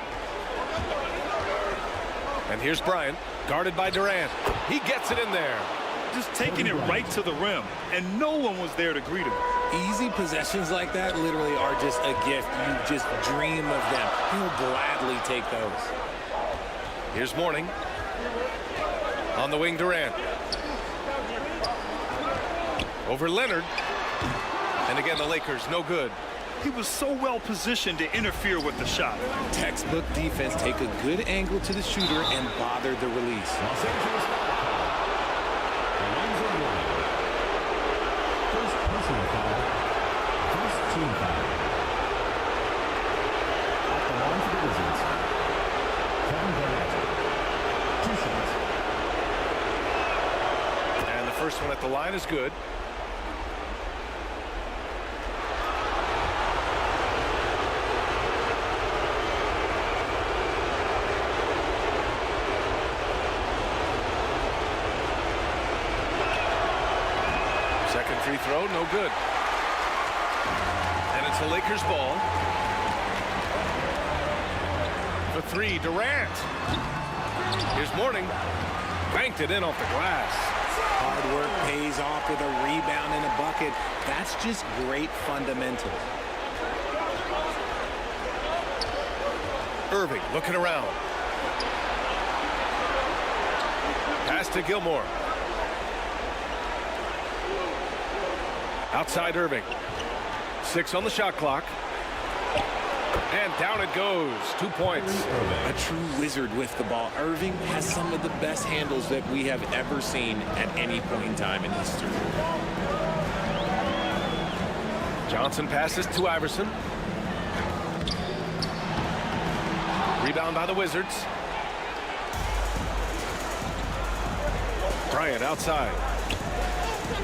And here's Bryant. Guarded by Durant. He gets it in there.
Just taking it right to the rim, and no one was there to greet him.
Easy possessions like that literally are just a gift. You just dream of them. He'll gladly take those.
Here's Mourning. On the wing, Durant. Over Leonard. And again, the Lakers, no good.
He was so well positioned to interfere with the shot.
Textbook defense. Take a good angle to the shooter and bother the release.
Los Angeles. The lines are one. First personal foul. First team foul. At the line for the Wizards. Kevin Garnett. 2 shots.
And the first one at the line is good. Free throw, no good. And it's the Lakers ball. The 3, Durant. Here's Mourning. Banked it in off the glass.
Hard work pays off with a rebound and a bucket. That's just great fundamentals.
Irving looking around. Pass to Gilmore. Outside Irving. 6 on the shot clock. And down it goes. 2 points.
A true wizard with the ball. Irving has some of the best handles that we have ever seen at any point in time in history.
Johnson passes to Iverson. Rebound by the Wizards. Bryant outside.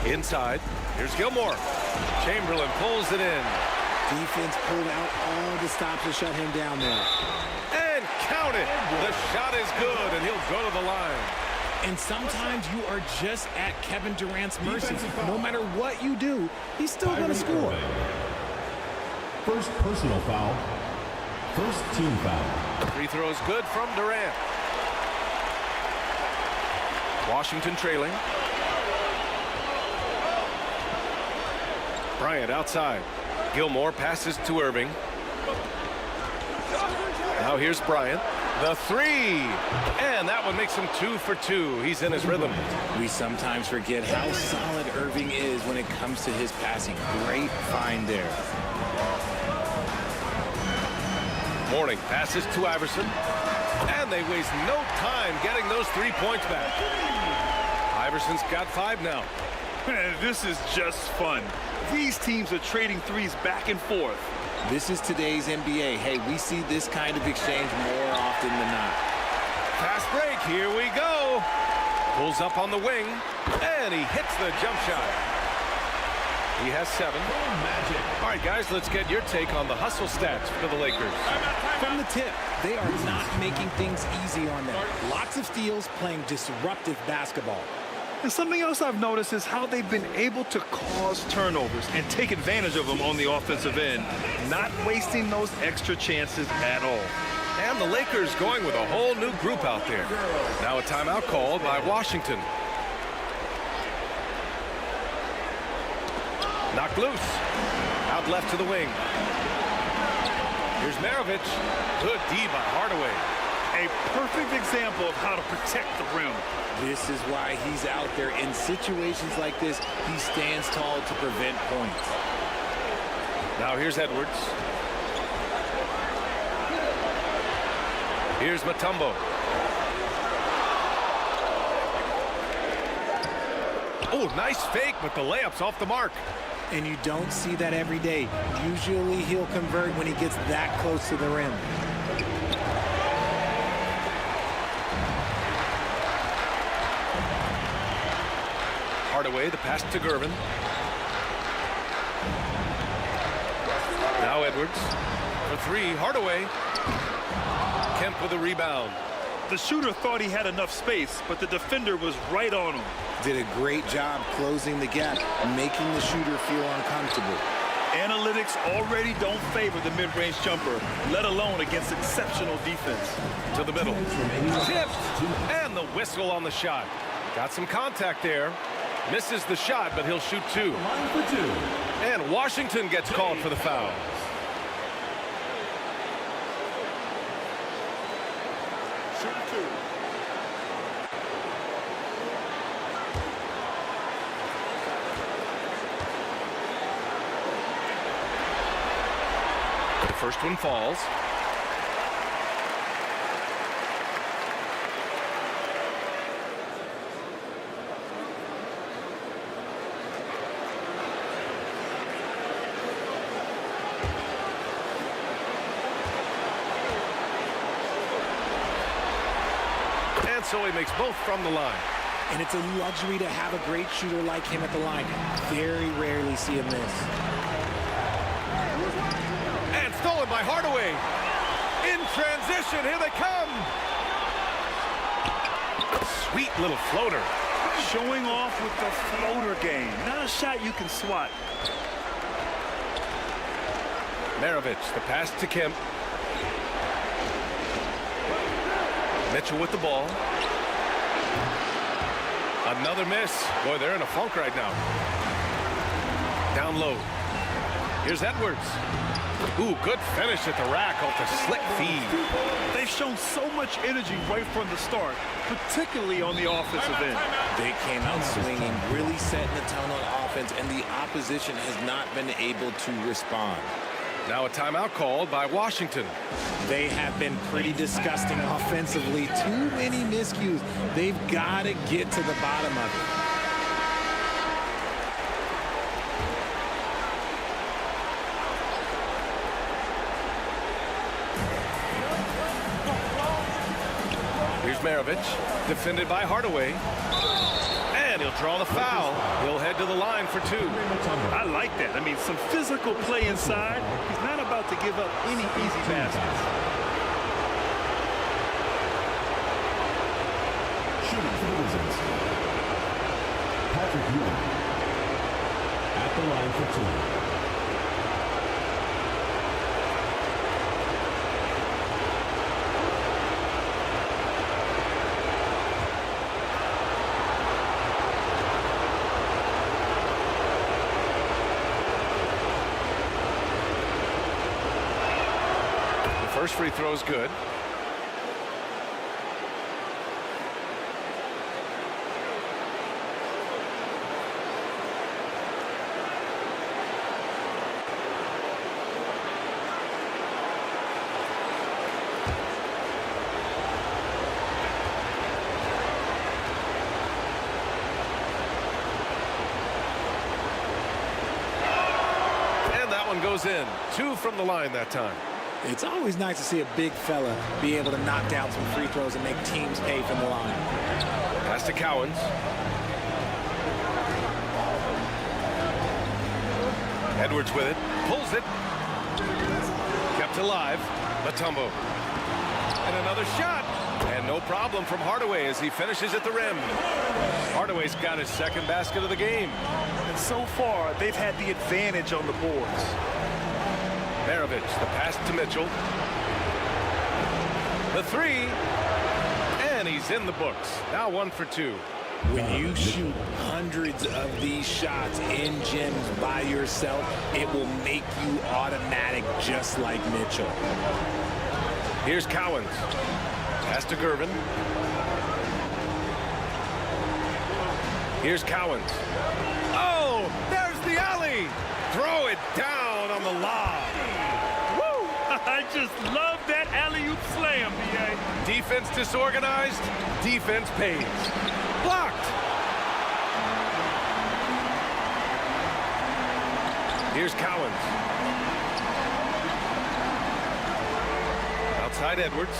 Inside. Here's Gilmore. Chamberlain pulls it in.
Defense pulled out all the stops to shut him down there.
And count it. The shot is good, and he'll go to the line.
And sometimes you are just at Kevin Durant's mercy. No matter what you do, he's still going to score.
First personal foul. First team foul.
Free throws good from Durant. Washington trailing. Bryant outside. Gilmore passes to Irving. Now here's Bryant. The three. And that one makes him 2 for 2. He's in his rhythm.
We sometimes forget how solid Irving is when it comes to his passing. Great find there.
Morning passes to Iverson. And they waste no time getting those 3 points back. Iverson's got 5 now.
Man, this is just fun. These teams are trading threes back and forth.
This is today's NBA. Hey, we see this kind of exchange more often than not.
Fast break, here we go. Pulls up on the wing, and he hits the jump shot. He has 7. All right, guys, let's get your take on the hustle stats for the Lakers.
From the tip, they are not making things easy on them. Lots of steals, playing disruptive basketball.
And something else I've noticed is how they've been able to cause turnovers and take advantage of them on the offensive end, not wasting those extra chances at all.
And the Lakers going with a whole new group out there. Now a timeout called by Washington. Knocked loose. Out left to the wing. Here's MARAVICH. Good D by Hardaway.
A perfect example of how to protect the rim.
This is why he's out there. In situations like this, he stands tall to prevent points.
Now here's Edwards. Here's Mutombo. Oh, nice fake, but the layup's off the mark.
And you don't see that every day. Usually he'll convert when he gets that close to the rim.
Hardaway, the pass to Gervin. Now Edwards. For 3, Hardaway. Kemp with a rebound.
The shooter thought he had enough space, but the defender was right on him.
Did a great job closing the gap, making the shooter feel uncomfortable.
Analytics already don't favor the mid-range jumper, let alone against exceptional defense.
To the middle. Tipped. And the whistle on the shot. Got some contact there. Misses the shot, but he'll shoot 2.
Line for 2.
And Washington gets called for the foul.
Shoot 2.
The first one falls. So he makes both from the line.
And it's a luxury to have a great shooter like him at the line. Very rarely see him miss.
And stolen by Hardaway. In transition, here they come. Sweet little floater.
Showing off with the floater game. Not a shot you can swat.
MARAVICH, the pass to Kemp. Mitchell with the ball. Another miss. Boy, they're in a funk right now. Down low. Here's Edwards. Ooh, good finish at the rack off the slick feed.
They've shown so much energy right from the start, particularly on the offensive end.
They came out swinging, really setting the tone on offense, and the opposition has not been able to respond.
Now a timeout called by Washington.
They have been pretty disgusting offensively. Too many miscues. They've got to get to the bottom of it.
Here's MARAVICH, defended by Hardaway. And he'll draw the foul. He'll head to the line for 2.
I like that. I mean, some physical play inside. He's not about to give up any easy baskets.
Shooting for the Wizards. Patrick Ewing. At the line for 2.
First free throw's good. And that one goes in. 2 from the line that time.
It's always nice to see a big fella be able to knock down some free throws and make teams pay from the line.
Pass to Cowens. Edwards with it. Pulls it. Kept alive. Mutombo. And another shot. And no problem from Hardaway as he finishes at the rim. Hardaway's got his second basket of the game.
And so far, they've had the advantage on the boards.
MARAVICH, the pass to Mitchell. The 3, and he's in the books. Now 1 for 2.
When you shoot hundreds of these shots in gyms by yourself, it will make you automatic just like Mitchell.
Here's Cowens. Pass to Gervin. Here's Cowens. Oh, there's the alley. Throw it down on the lob.
I just love that alley-oop slam, B.A.
Defense disorganized, defense pays. Blocked. Here's Cowens. Outside Edwards.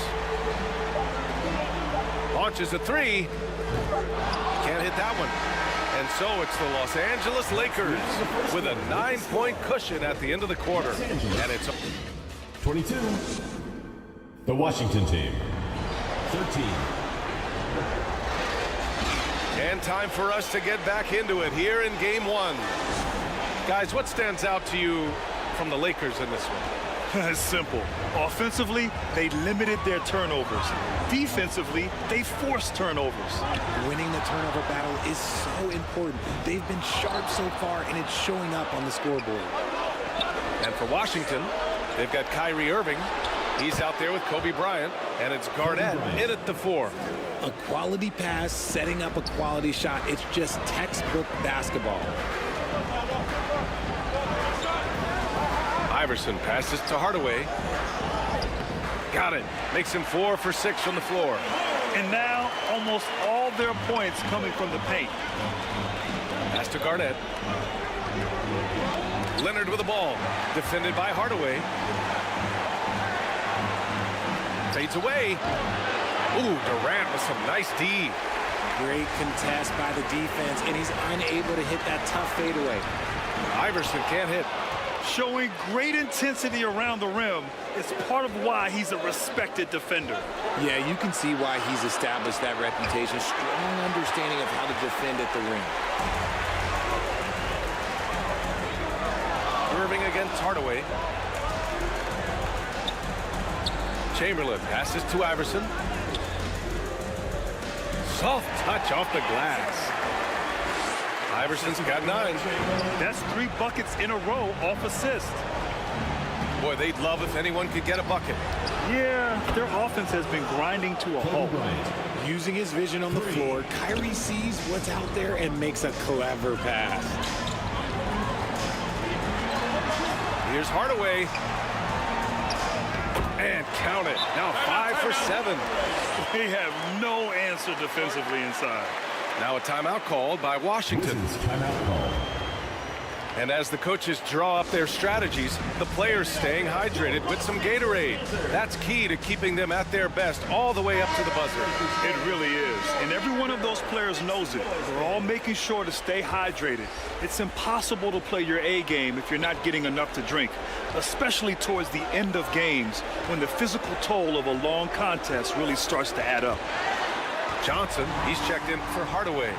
Launches a 3. Can't hit that one. And so it's the Los Angeles Lakers with a 9-point cushion at the end of the quarter. And it's
22. The Washington team. 13.
And time for us to get back into it here in game 1. Guys, what stands out to you from the Lakers in this one?
It's simple. Offensively, they limited their turnovers. Defensively, they forced turnovers.
Winning the turnover battle is so important. They've been sharp so far, and it's showing up on the scoreboard.
And for Washington, they've got KYRIE Irving. He's out there with Kobe Bryant, and it's Garnett in at the 4.
A quality pass, setting up a quality shot. It's just textbook basketball.
Iverson passes to Hardaway. Got it. Makes him 4 for 6 from the floor.
And now, almost all their points coming from the paint.
Pass to Garnett. Leonard with the ball. Defended by Hardaway. Fades away. Ooh, Durant with some nice D.
Great contest by the defense, and he's unable to hit that tough fadeaway.
Iverson can't hit.
Showing great intensity around the rim is part of why he's a respected defender.
Yeah, you can see why he's established that reputation. Strong understanding of how to defend at the rim.
Irving against Hardaway. Chamberlain passes to Iverson. Soft touch off the glass. Iverson's got 9.
That's 3 buckets in a row off assist.
Boy, they'd love if anyone could get a bucket.
Yeah, their offense has been grinding to a halt.
Using his vision on the floor, KYRIE sees what's out there and makes a clever pass.
Here's Hardaway. And count it. Now 5 for 7.
They have no answer defensively inside.
Now a timeout called by Washington.
Timeout call.
And as the coaches draw up their strategies, the players staying hydrated with some Gatorade. That's key to keeping them at their best all the way up to the buzzer.
It really is. And every one of those players knows it. They're all making sure to stay hydrated. It's impossible to play your A game if you're not getting enough to drink, especially towards the end of games when the physical toll of a long contest really starts to add up.
Johnson, he's checked in for Hardaway.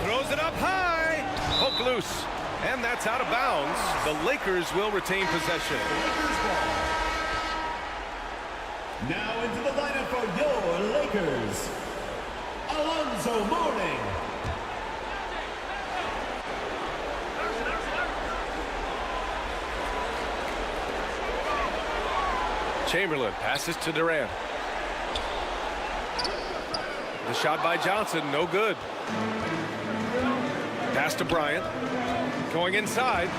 Throws it up high. Poke loose. And that's out of bounds. The Lakers will retain possession.
Now into the lineup for your Lakers, Alonzo Mourning.
Chamberlain passes to Durant. The shot by Johnson, no good. Pass to Bryant. Going inside.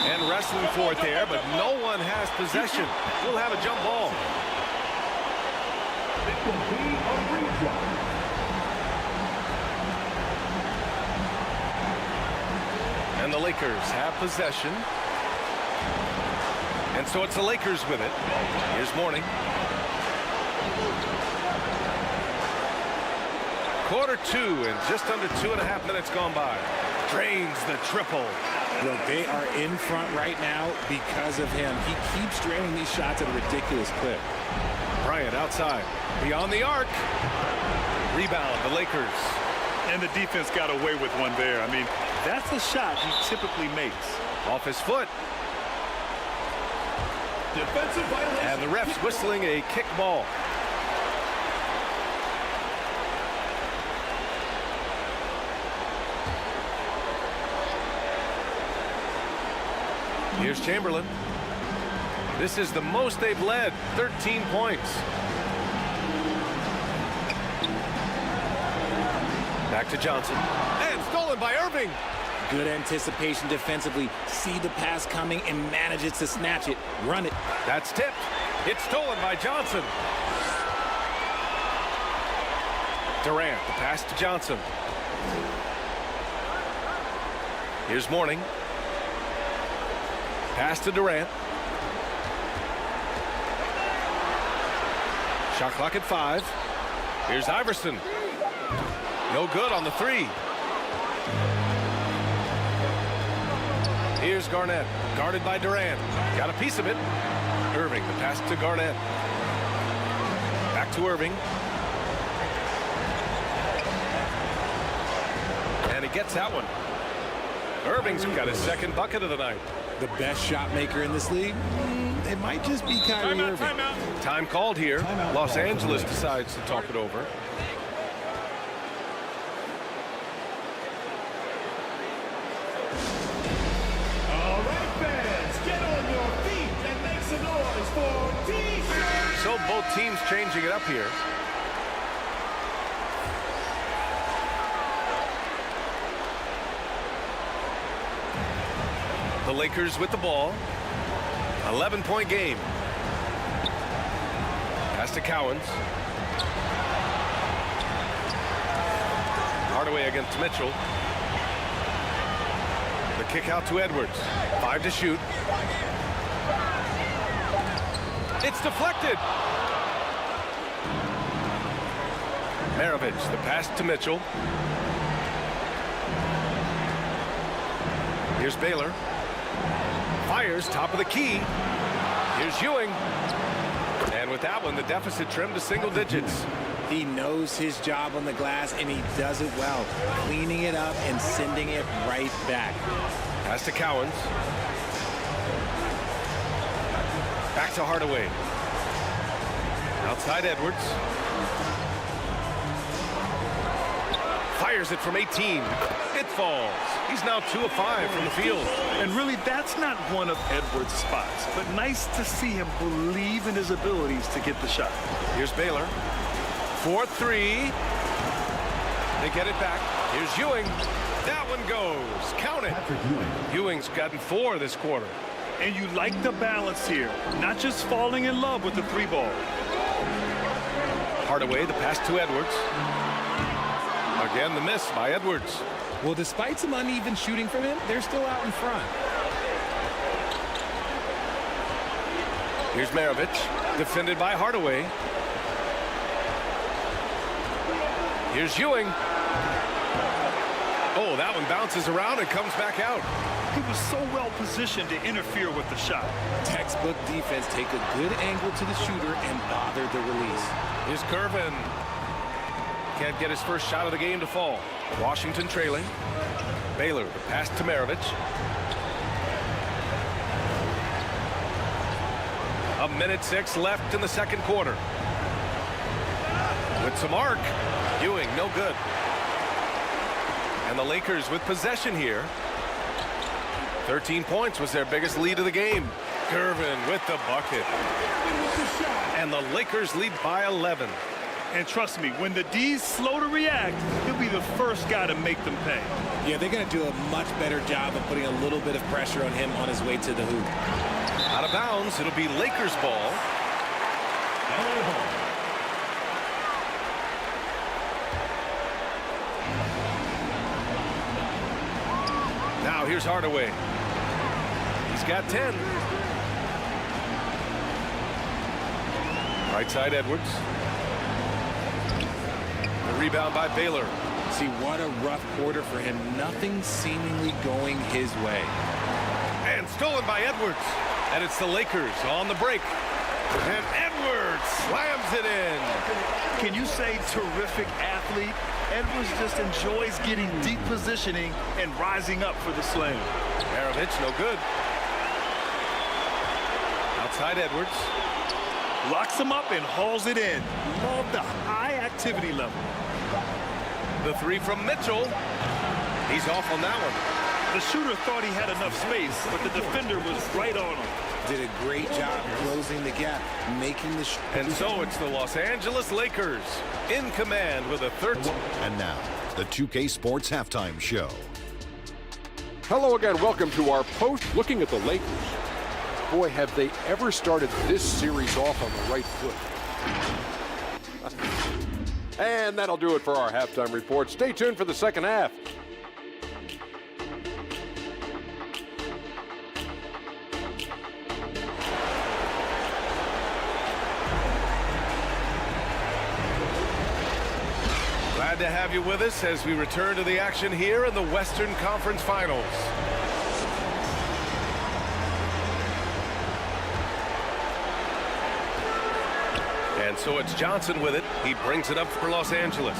And wrestling for it there, but no one has possession. We'll have a jump ball.
It will be a redraw.
And the Lakers have possession. And so it's the Lakers with it. Here's Mourning. Quarter 2 and just under 2.5 minutes gone by. Drains the triple.
Look, they are in front right now because of him. He keeps draining these shots at a ridiculous clip.
Bryant outside. Beyond the arc. Rebound, the Lakers.
And the defense got away with one there. I mean, that's a shot he typically makes.
Off his foot.
Defensive violation.
And the ref's whistling a kick ball. Here's Chamberlain. This is the most they've led, 13 points. Back to Johnson. And stolen by Irving.
Good anticipation defensively. See the pass coming and manages to snatch it. Run it.
That's tipped. It's stolen by Johnson. Durant, the pass to Johnson. Here's Mourning. Pass to Durant. Shot clock at 5. Here's Iverson. No good on the 3. Here's Garnett. Guarded by Durant. Got a piece of it. Irving, the pass to Garnett. Back to Irving. And he gets that one. Irving's got his second bucket of the night.
The best shot maker in this league? It might just be Kyrie Irving.
Time called here. Los Angeles decides to talk it over.
All right, fans, get on your feet and make some noise for T-shirt.
So both teams changing it up here. The Lakers with the ball. 11-point game. Pass to Cowens. Hardaway against Mitchell. The kick out to Edwards. 5 to shoot. It's deflected. MARAVICH, the pass to Mitchell. Here's BAYLOR. Fires, top of the key. Here's Ewing. And with that one, the deficit trimmed to single digits.
He knows his job on the glass, and he does it well. Cleaning it up and sending it right back.
Pass to Cowens. Back to Hardaway. Outside Edwards. Fires it from 18. It falls. He's now 2 of 5 from the field.
And really, that's not one of Edwards' spots. But nice to see him believe in his abilities to get the shot.
Here's Baylor. 4-3. They get it back. Here's Ewing. That one goes. Count it. Ewing's gotten 4 this quarter.
And you like the balance here. Not just falling in love with the 3-ball.
Hardaway, the pass to Edwards. Again, the miss by Edwards.
Well, despite some uneven shooting from him, they're still out in front.
Here's MARAVICH, defended by Hardaway. Here's Ewing. Oh, that one bounces around and comes back out.
He was so well positioned to interfere with the shot.
Textbook defense, take a good angle to the shooter and bother the release.
Here's Curvin. Can't get his first shot of the game to fall. Washington trailing. Baylor, the pass to MARAVICH. A minute 6 left in the second quarter. With some arc. Ewing, no good. And the Lakers with possession here. 13 points was their biggest lead of the game. Curvin with the bucket. And the Lakers lead by 11.
And trust me, when the D's slow to react, he'll be the first guy to make them pay.
Yeah, they're going to do a much better job of putting a little bit of pressure on him on his way to the hoop.
Out of bounds, it'll be Lakers ball. Now here's Hardaway. He's got 10. Right side Edwards. The rebound by Baylor.
See, what a rough quarter for him. Nothing seemingly going his way.
And stolen by Edwards. And it's the Lakers on the break. And Edwards slams it in.
Can you say terrific athlete? Edwards just enjoys getting deep positioning and rising up for the slam.
MARAVICH, no good. Outside Edwards.
Locks him up and hauls it in. Love the high activity level.
The 3 from Mitchell. He's off on that one.
The shooter thought he had enough space, but the defender was right on him.
Did a great job closing the gap, making the
And so it's the Los Angeles Lakers in command with a 13.
And now, the 2K Sports Halftime Show.
Hello again. Welcome to our post looking at the Lakers. Boy, have they ever started this series off on the right foot. And that'll do it for our halftime report. Stay tuned for the second half.
Glad to have you with us as we return to the action here in the Western Conference Finals. And so it's Johnson with it. He brings it up for Los Angeles.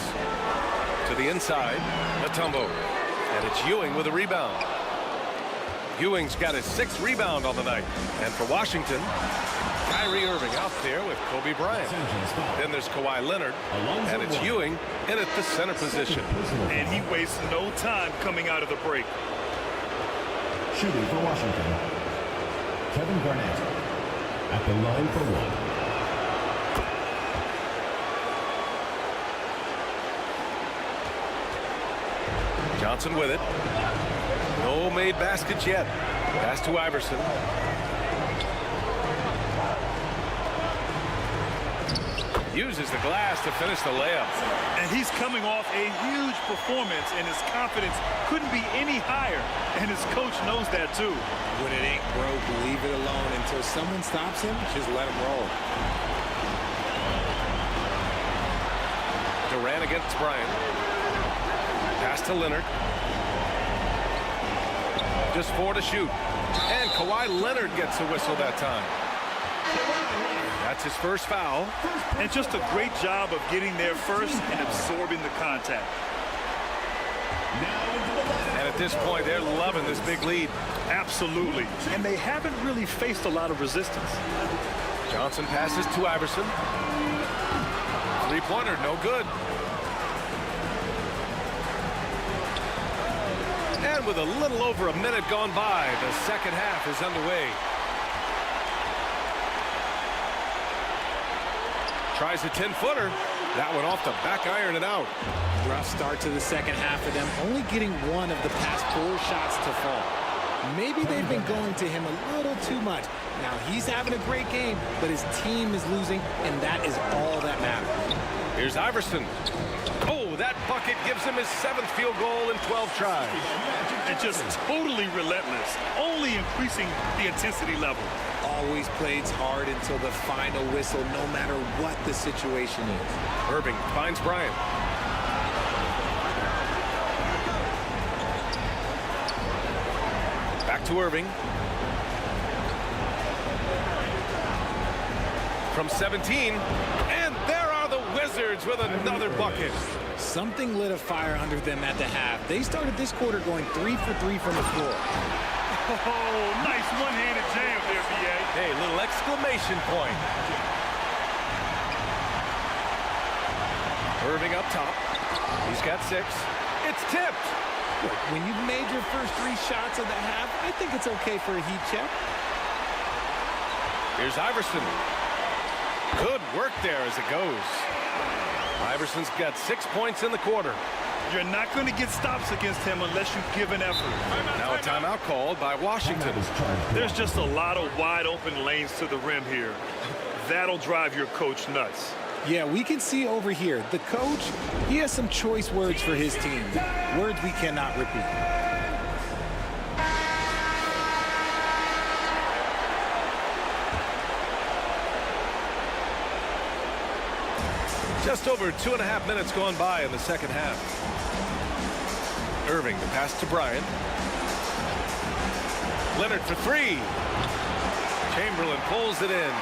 To the inside, Mutombo. And it's Ewing with a rebound. Ewing's got his 6th rebound on the night. And for Washington, KYRIE Irving out there with Kobe Bryant. Then there's Kawhi Leonard. And it's Ewing in at the center position.
And he wastes no time coming out of the break.
Shooting for Washington, Kevin Garnett at the line for 1.
Johnson with it. No made baskets yet. Pass to Iverson. Uses the glass to finish the layup.
And he's coming off a huge performance, and his confidence couldn't be any higher. And his coach knows that too.
When it ain't broke, leave it alone. Until someone stops him, just let him roll.
Durant against Bryant. Pass to Leonard. Just 4 to shoot. And Kawhi Leonard gets a whistle that time. That's his first foul.
And just a great job of getting there first and absorbing the contact.
And at this point, they're loving this big lead.
Absolutely. And they haven't really faced a lot of resistance.
Johnson passes to Iverson. 3-pointer, no good. with a little over a minute gone by. The second half is underway. Tries a 10-footer. That one off the back iron and out.
Rough start to the second half for them, only getting one of the past 4 shots to fall. Maybe they've been going to him a little too much. Now, he's having a great game, but his team is losing, and that is all that matters.
Here's Iverson. Oh, that bucket gives him his 7th field goal in 12 tries.
And just totally relentless, only increasing the intensity level.
Always plays hard until the final whistle, no matter what the situation is.
Irving finds Bryant. Back to Irving. From 17, and there are the Wizards with another bucket.
Something lit a fire under them at the half. They started this quarter going 3 for 3 from the floor.
Oh, nice one-handed jam there, BA.
Hey, little exclamation point. Irving up top. He's got 6. It's tipped.
Look, when you've made your first 3 shots of the half, I think it's okay for a heat check.
Here's Iverson. Good work there as it goes. Iverson's got 6 points in the quarter.
You're not going to get stops against him unless you give an effort.
Now a timeout called by Washington.
There's just a lot of wide open lanes to the rim here. That'll drive your coach nuts.
Yeah, we can see over here, the coach, he has some choice words for his team. Words we cannot repeat.
Just over 2.5 minutes gone by in the second half. Irving, the pass to Bryant. Leonard for 3. Chamberlain pulls it in.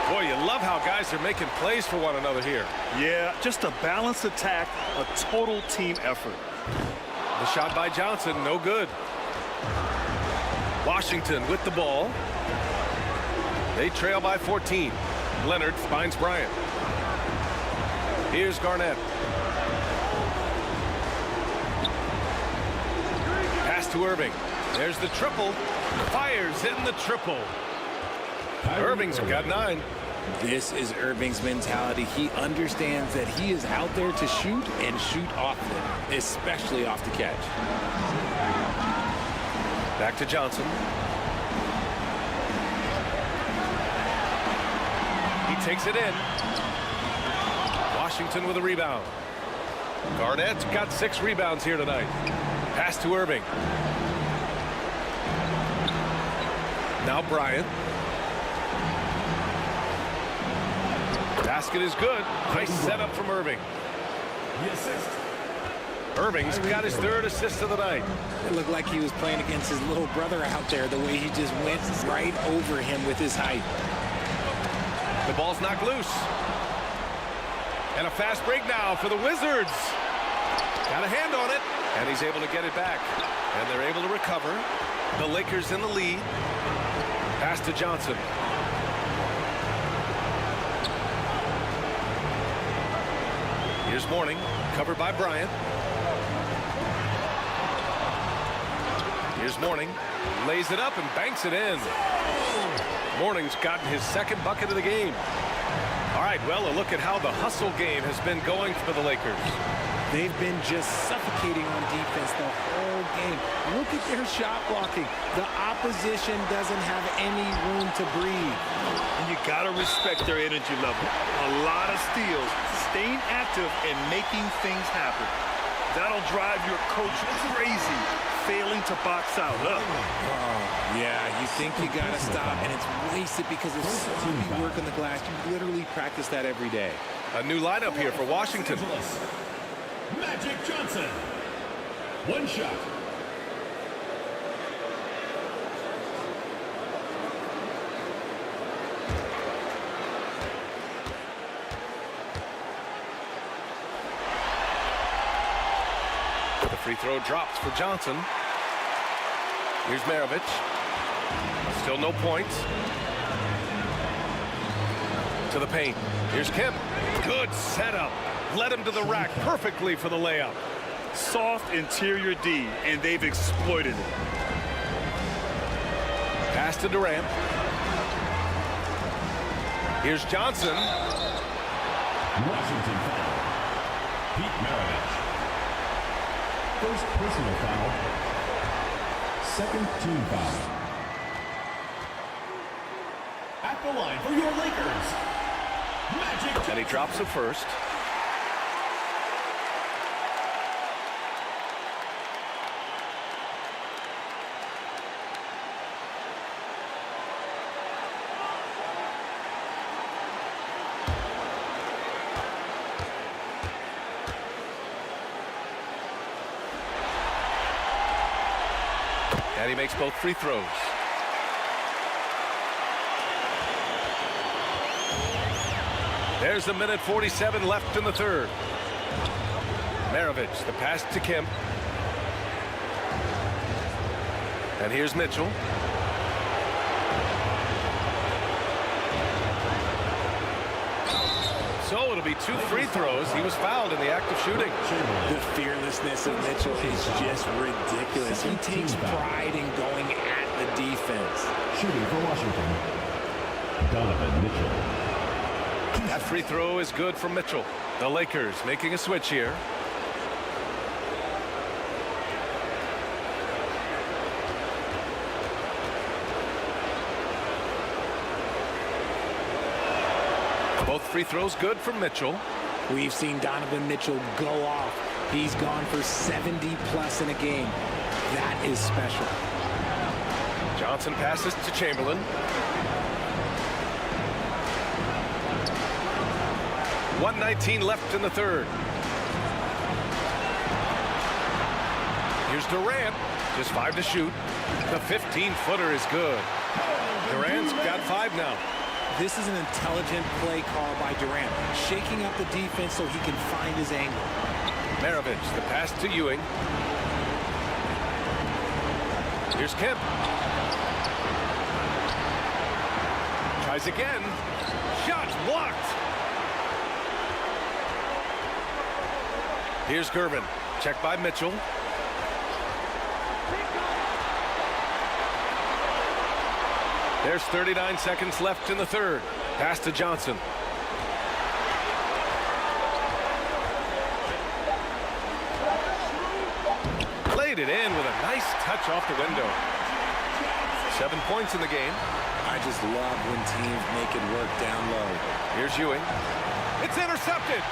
Boy, you love how guys are making plays for one another here.
Yeah, just a balanced attack, a total team effort.
The shot by Johnson, no good. Washington with the ball. They trail by 14. Leonard finds Bryant. Here's Garnett. Pass to Irving. There's the triple. Fires in the triple. Irving's got 9.
This is Irving's mentality. He understands that he is out there to shoot and shoot often, especially off the catch.
Back to Johnson. He takes it in. Washington with a rebound. Garnett's got 6 rebounds here tonight. Pass to Irving. Now Bryant. Basket is good. Nice setup from Irving. Irving's got his 3rd assist of the night.
It looked like he was playing against his little brother out there, the way he just went right over him with his height.
The ball's knocked loose. And a fast break now for the Wizards. Got a hand on it, and he's able to get it back. And they're able to recover. The Lakers in the lead. Pass to Johnson. Here's Mourning, covered by Bryant. Here's Mourning, lays it up and banks it in. Mourning's gotten his 2nd bucket of the game. All right, well, a look at how the hustle game has been going for the Lakers.
They've been just suffocating on defense the whole game. Look at their shot blocking. The opposition doesn't have any room to breathe.
And you got to respect their energy level. A lot of steals, staying active and making things happen. That'll drive your coach crazy, failing to box out.
Oh, yeah, you think you got to stop, and it's wasted because of sloppy work on the glass. You literally practice that every day.
A new lineup here for Washington.
Magic Johnson. 1 shot.
The free throw drops for Johnson. Here's MARAVICH. Still no points. To the paint. Here's KEMP. Good setup. Led him to the rack perfectly for the layup.
Soft interior D, and they've exploited it.
Pass to Durant. Here's Johnson.
Washington foul. Pete Maravich. First personal foul. Second team foul. At the line for your Lakers, Magic.
And he drops it first. And he makes both free throws. There's a minute 47 left in the third. Maravich, the pass to Kemp. And here's Mitchell. So it'll be 2 free throws. He was fouled in the act of shooting.
The fearlessness of Mitchell is just ridiculous. He takes pride in going at the defense.
Shooting for Washington, Donovan Mitchell.
That free throw is good from Mitchell. The Lakers making a switch here. Both free throws good from Mitchell.
We've seen Donovan Mitchell go off. He's gone for 70+ in a game. That is special.
Johnson passes to Chamberlain. 1:19 left in the third. Here's Durant. Just 5 to shoot. The 15-footer is good. Durant's got 5 now.
This is an intelligent play call by Durant, shaking up the defense so he can find his angle.
Maravich, the pass to Ewing. Here's Kemp. Tries again. Shot blocked. Here's Gervin. Checked by Mitchell. There's 39 seconds left in the third. Pass to Johnson. Laid it in with a nice touch off the window. 7 points in the game.
I just love when teams make it work down low.
Here's Ewing. It's intercepted.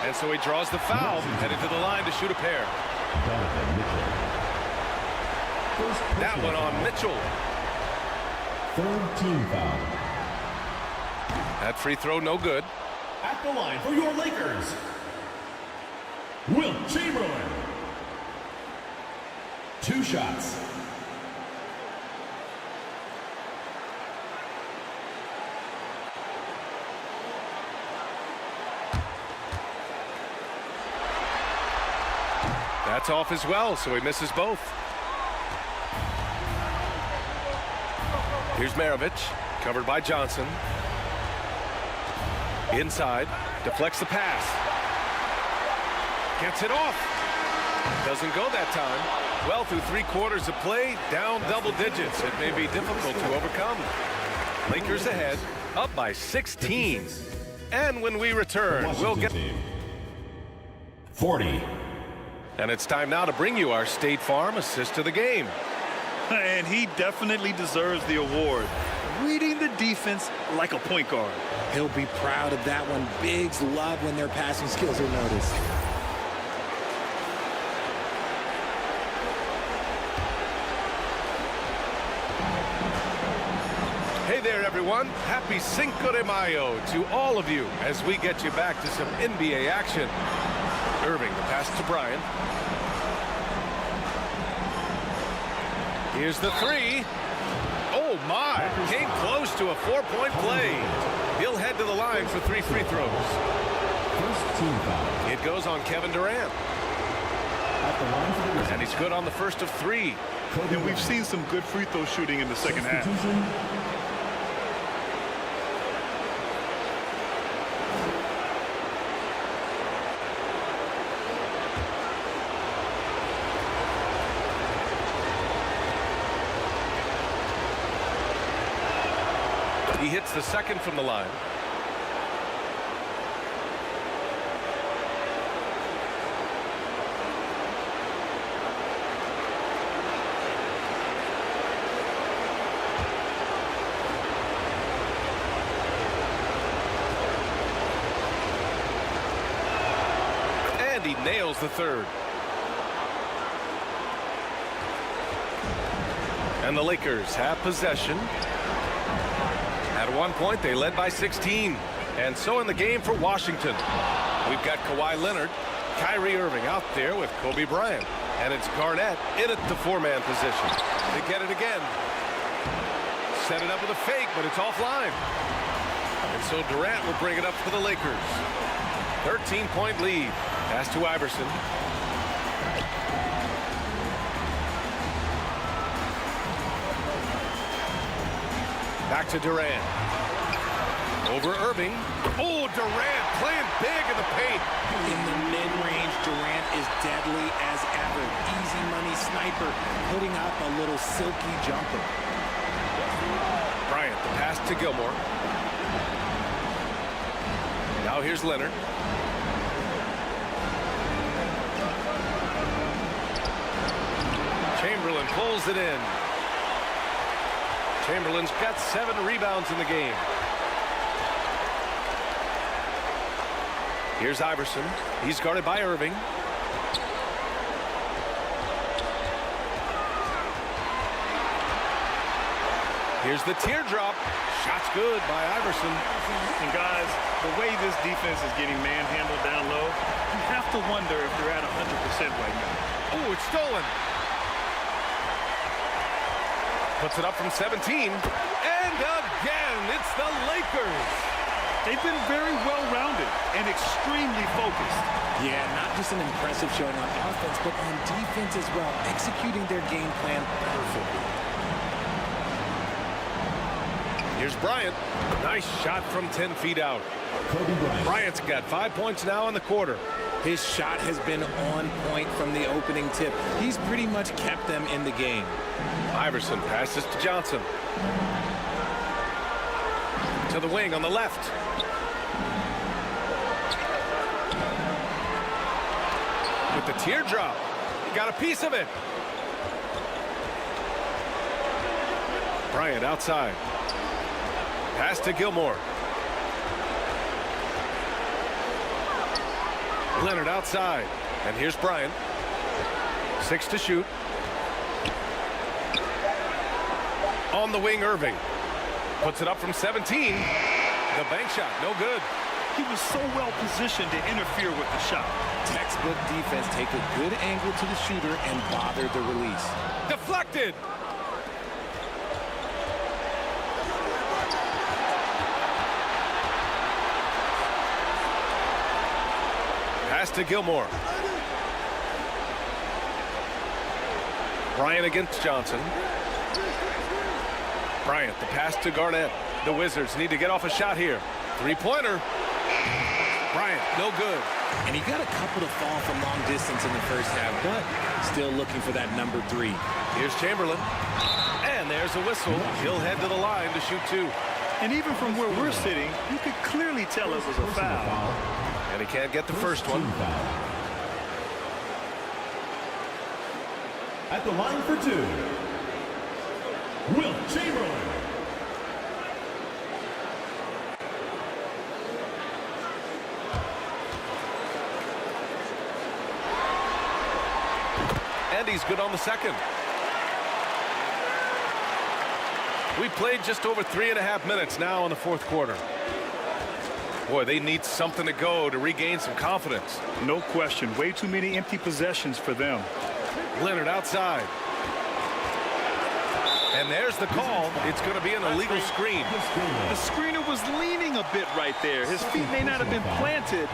And so he draws the foul, headed to the line to shoot a pair. That one on Mitchell.
Third team foul.
That free throw no good.
At the line for your Lakers, Wilt Chamberlain. 2 shots.
That's off as well, so he misses both. Here's Maravich, covered by Johnson. Inside, deflects the pass. Gets it off. Doesn't go that time. Well, through 3/4 of play, down double digits. It may be difficult to overcome. Lakers ahead, up by 16. And when we return, we'll get
40.
And it's time now to bring you our State Farm assist of the game.
And he definitely deserves the award. Reading the defense like a point guard.
He'll be proud of that one. Bigs love when their passing skills are noticed.
Hey there, everyone. Happy Cinco de Mayo to all of you as we get you back to some NBA action. Irving, the pass to Bryant. Here's the 3. Oh, my. Came close to a 4-point play. He'll head to the line for 3 free throws.
First team foul.
It goes on Kevin Durant.
At the line for the Wizards.
And he's good on the first of 3.
And we've seen some good free throw shooting in the second half.
He hits the second from the line. And he nails the third. And the Lakers have possession. At one point, they led by 16. And so in the game for Washington, we've got Kawhi Leonard, Kyrie Irving out there with Kobe Bryant. And it's Garnett in at the four-man position. They get it again. Set it up with a fake, but it's offline. And so Durant will bring it up for the Lakers. 13-point lead. Pass to Iverson. Back to Durant. Over Irving. Oh, Durant playing big in the paint.
In the mid-range, Durant is deadly as ever. Easy money sniper, putting up a little silky jumper.
Bryant, the pass to Gilmore. Now here's Leonard. Chamberlain pulls it in. Chamberlain's got 7 rebounds in the game. Here's Iverson. He's guarded by Irving. Here's the teardrop. Shot's good by Iverson.
And guys, the way this defense is getting manhandled down low, you have to wonder if they're at 100% right now.
Oh, it's stolen. Puts it up from 17. And again, it's the Lakers.
They've been very well-rounded and extremely focused.
Yeah, not just an impressive showing on offense, but on defense as well, executing their game plan perfectly.
Here's Bryant. Nice shot from 10 feet out. Bryant's got 5 points now in the quarter.
His shot has been on point from the opening tip. He's pretty much kept them in the game.
Iverson passes to Johnson. To the wing on the left. With the teardrop. He got a piece of it. Bryant outside. Pass to Gilmore. Leonard outside. And here's Bryant. 6 to shoot. On the wing, Irving. Puts it up from 17. The bank shot, no good.
He was so well positioned to interfere with the shot.
Textbook defense, take a good angle to the shooter and bother the release.
Deflected. Pass to Gilmore. Bryant against Johnson. Bryant, the pass to Garnett. The Wizards need to get off a shot here. Three-pointer. Bryant, no good.
And he got a couple to fall from long distance in the first half, but still looking for that number 3.
Here's Chamberlain. And there's a whistle. He'll head to the line to shoot 2.
And even from where we're sitting, you could clearly tell it was a foul.
And he can't get the first one.
At the line for 2, Will Chamberlain.
And he's good on the second. We played just over 3.5 minutes now in the fourth quarter. Boy, they need something to go to regain some confidence.
No question. Way too many empty possessions for them.
Leonard outside. And there's the call. It's going to be an illegal screen.
The screener was leaning a bit right there. His feet may not have been planted.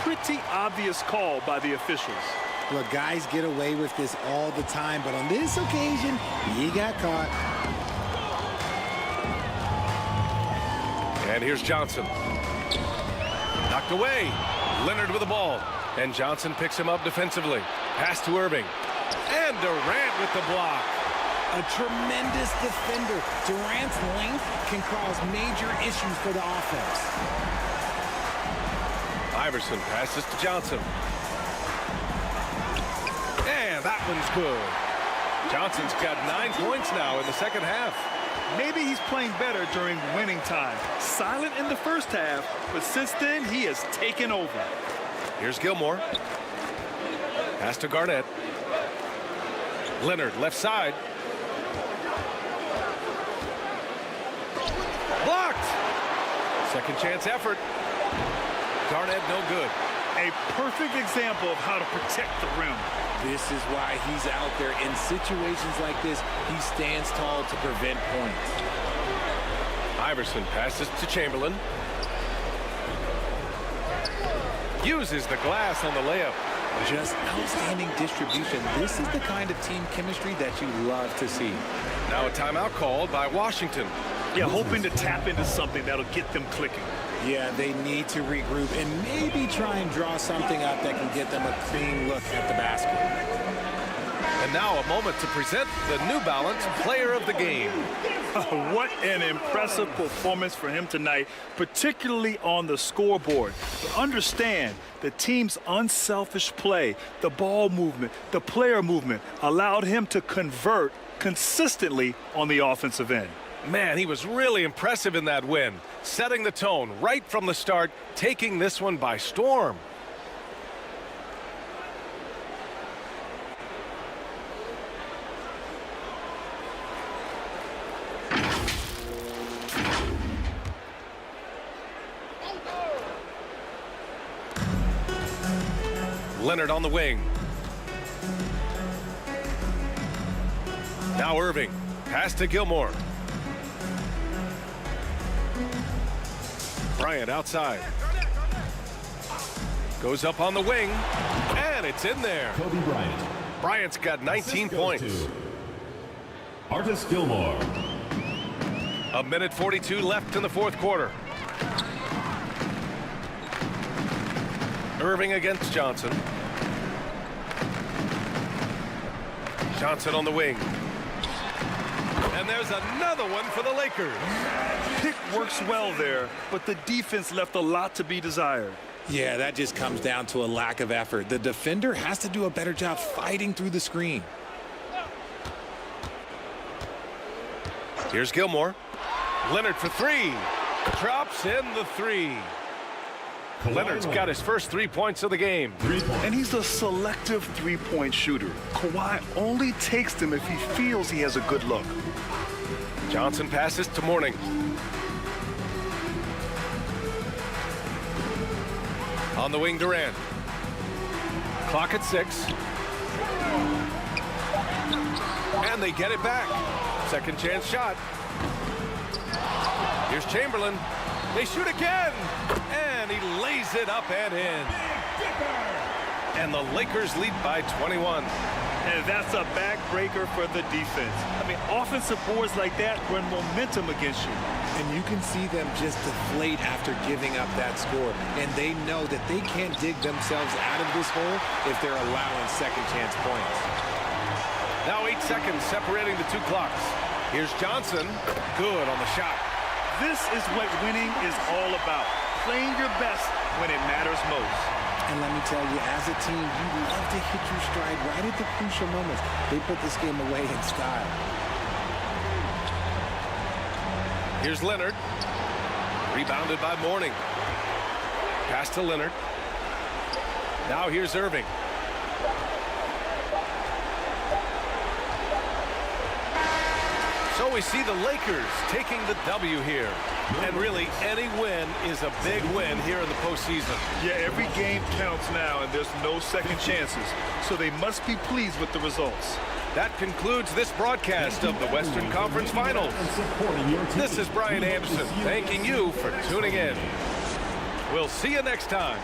Pretty obvious call by the officials.
Look, guys get away with this all the time, but on this occasion, he got caught.
And here's Johnson. Knocked away. Leonard with the ball. And Johnson picks him up defensively. Pass to Irving. And Durant with the block.
A tremendous defender. Durant's length can cause major issues for the offense.
Iverson passes to Johnson. And that one's good. Johnson's got 9 points now in the second half.
Maybe he's playing better during winning time. Silent in the first half, but since then, he has taken over.
Here's Gilmore. Pass to Garnett. Leonard, left side. Blocked. Second chance effort. Garnett, no good.
A perfect example of how to protect the rim.
This is why he's out there. In situations like this, he stands tall to prevent points.
Iverson passes to Chamberlain. Uses the glass on the layup.
Just outstanding distribution. This is the kind of team chemistry that you love to see.
Now a timeout called by Washington.
Yeah, hoping to tap into something that'll get them clicking.
Yeah, they need to regroup and maybe try and draw something up that can get them a clean look at the basket.
And now a moment to present the New Balance Player of the Game.
What an impressive performance for him tonight, particularly on the scoreboard. But understand, the team's unselfish play, the ball movement, the player movement allowed him to convert consistently on the offensive end.
Man, he was really impressive in that win, setting the tone right from the start, taking this one by storm. Leonard on the wing. Now Irving. Pass to Gilmore. Bryant outside. Goes up on the wing. And it's in there.
Kobe Bryant.
Bryant's got 19 points.
Artis Gilmore.
A minute 42 left in the fourth quarter. Irving against Johnson. Johnson on the wing. And there's another one for the Lakers.
Pick works well there, but the defense left a lot to be desired.
Yeah, that just comes down to a lack of effort. The defender has to do a better job fighting through the screen.
Here's Gilmore. Leonard for three. Drops in the three. Leonard's got his first 3 points of the game.
And he's a selective three-point shooter. Kawhi only takes them if he feels he has a good look.
Johnson passes to Mourning. On the wing, Durant. Clock at 6. And they get it back. Second chance shot. Here's Chamberlain. They shoot again. And he lays it up and in. And the Lakers lead by 21.
And that's a backbreaker for the defense. I mean, offensive boards like that run momentum against you.
And you can see them just deflate after giving up that score. And they know that they can't dig themselves out of this hole if they're allowing second chance points.
Now 8 seconds separating the two clocks. Here's Johnson. Good on the shot.
This is what winning is all about. Playing your best when it matters most.
And let me tell you, as a team, you love to hit your stride right at the crucial moments. They put this game away in style.
Here's Leonard. Rebounded by Mourning. Pass to Leonard. Now here's Irving. So we see the Lakers taking the W here. And really, any win is a big win here in the postseason.
Yeah, every game counts now, and there's no second chances. So they must be pleased with the results.
That concludes this broadcast of the Western Conference Finals. This is Brian Anderson, thanking you for tuning in. We'll see you next time.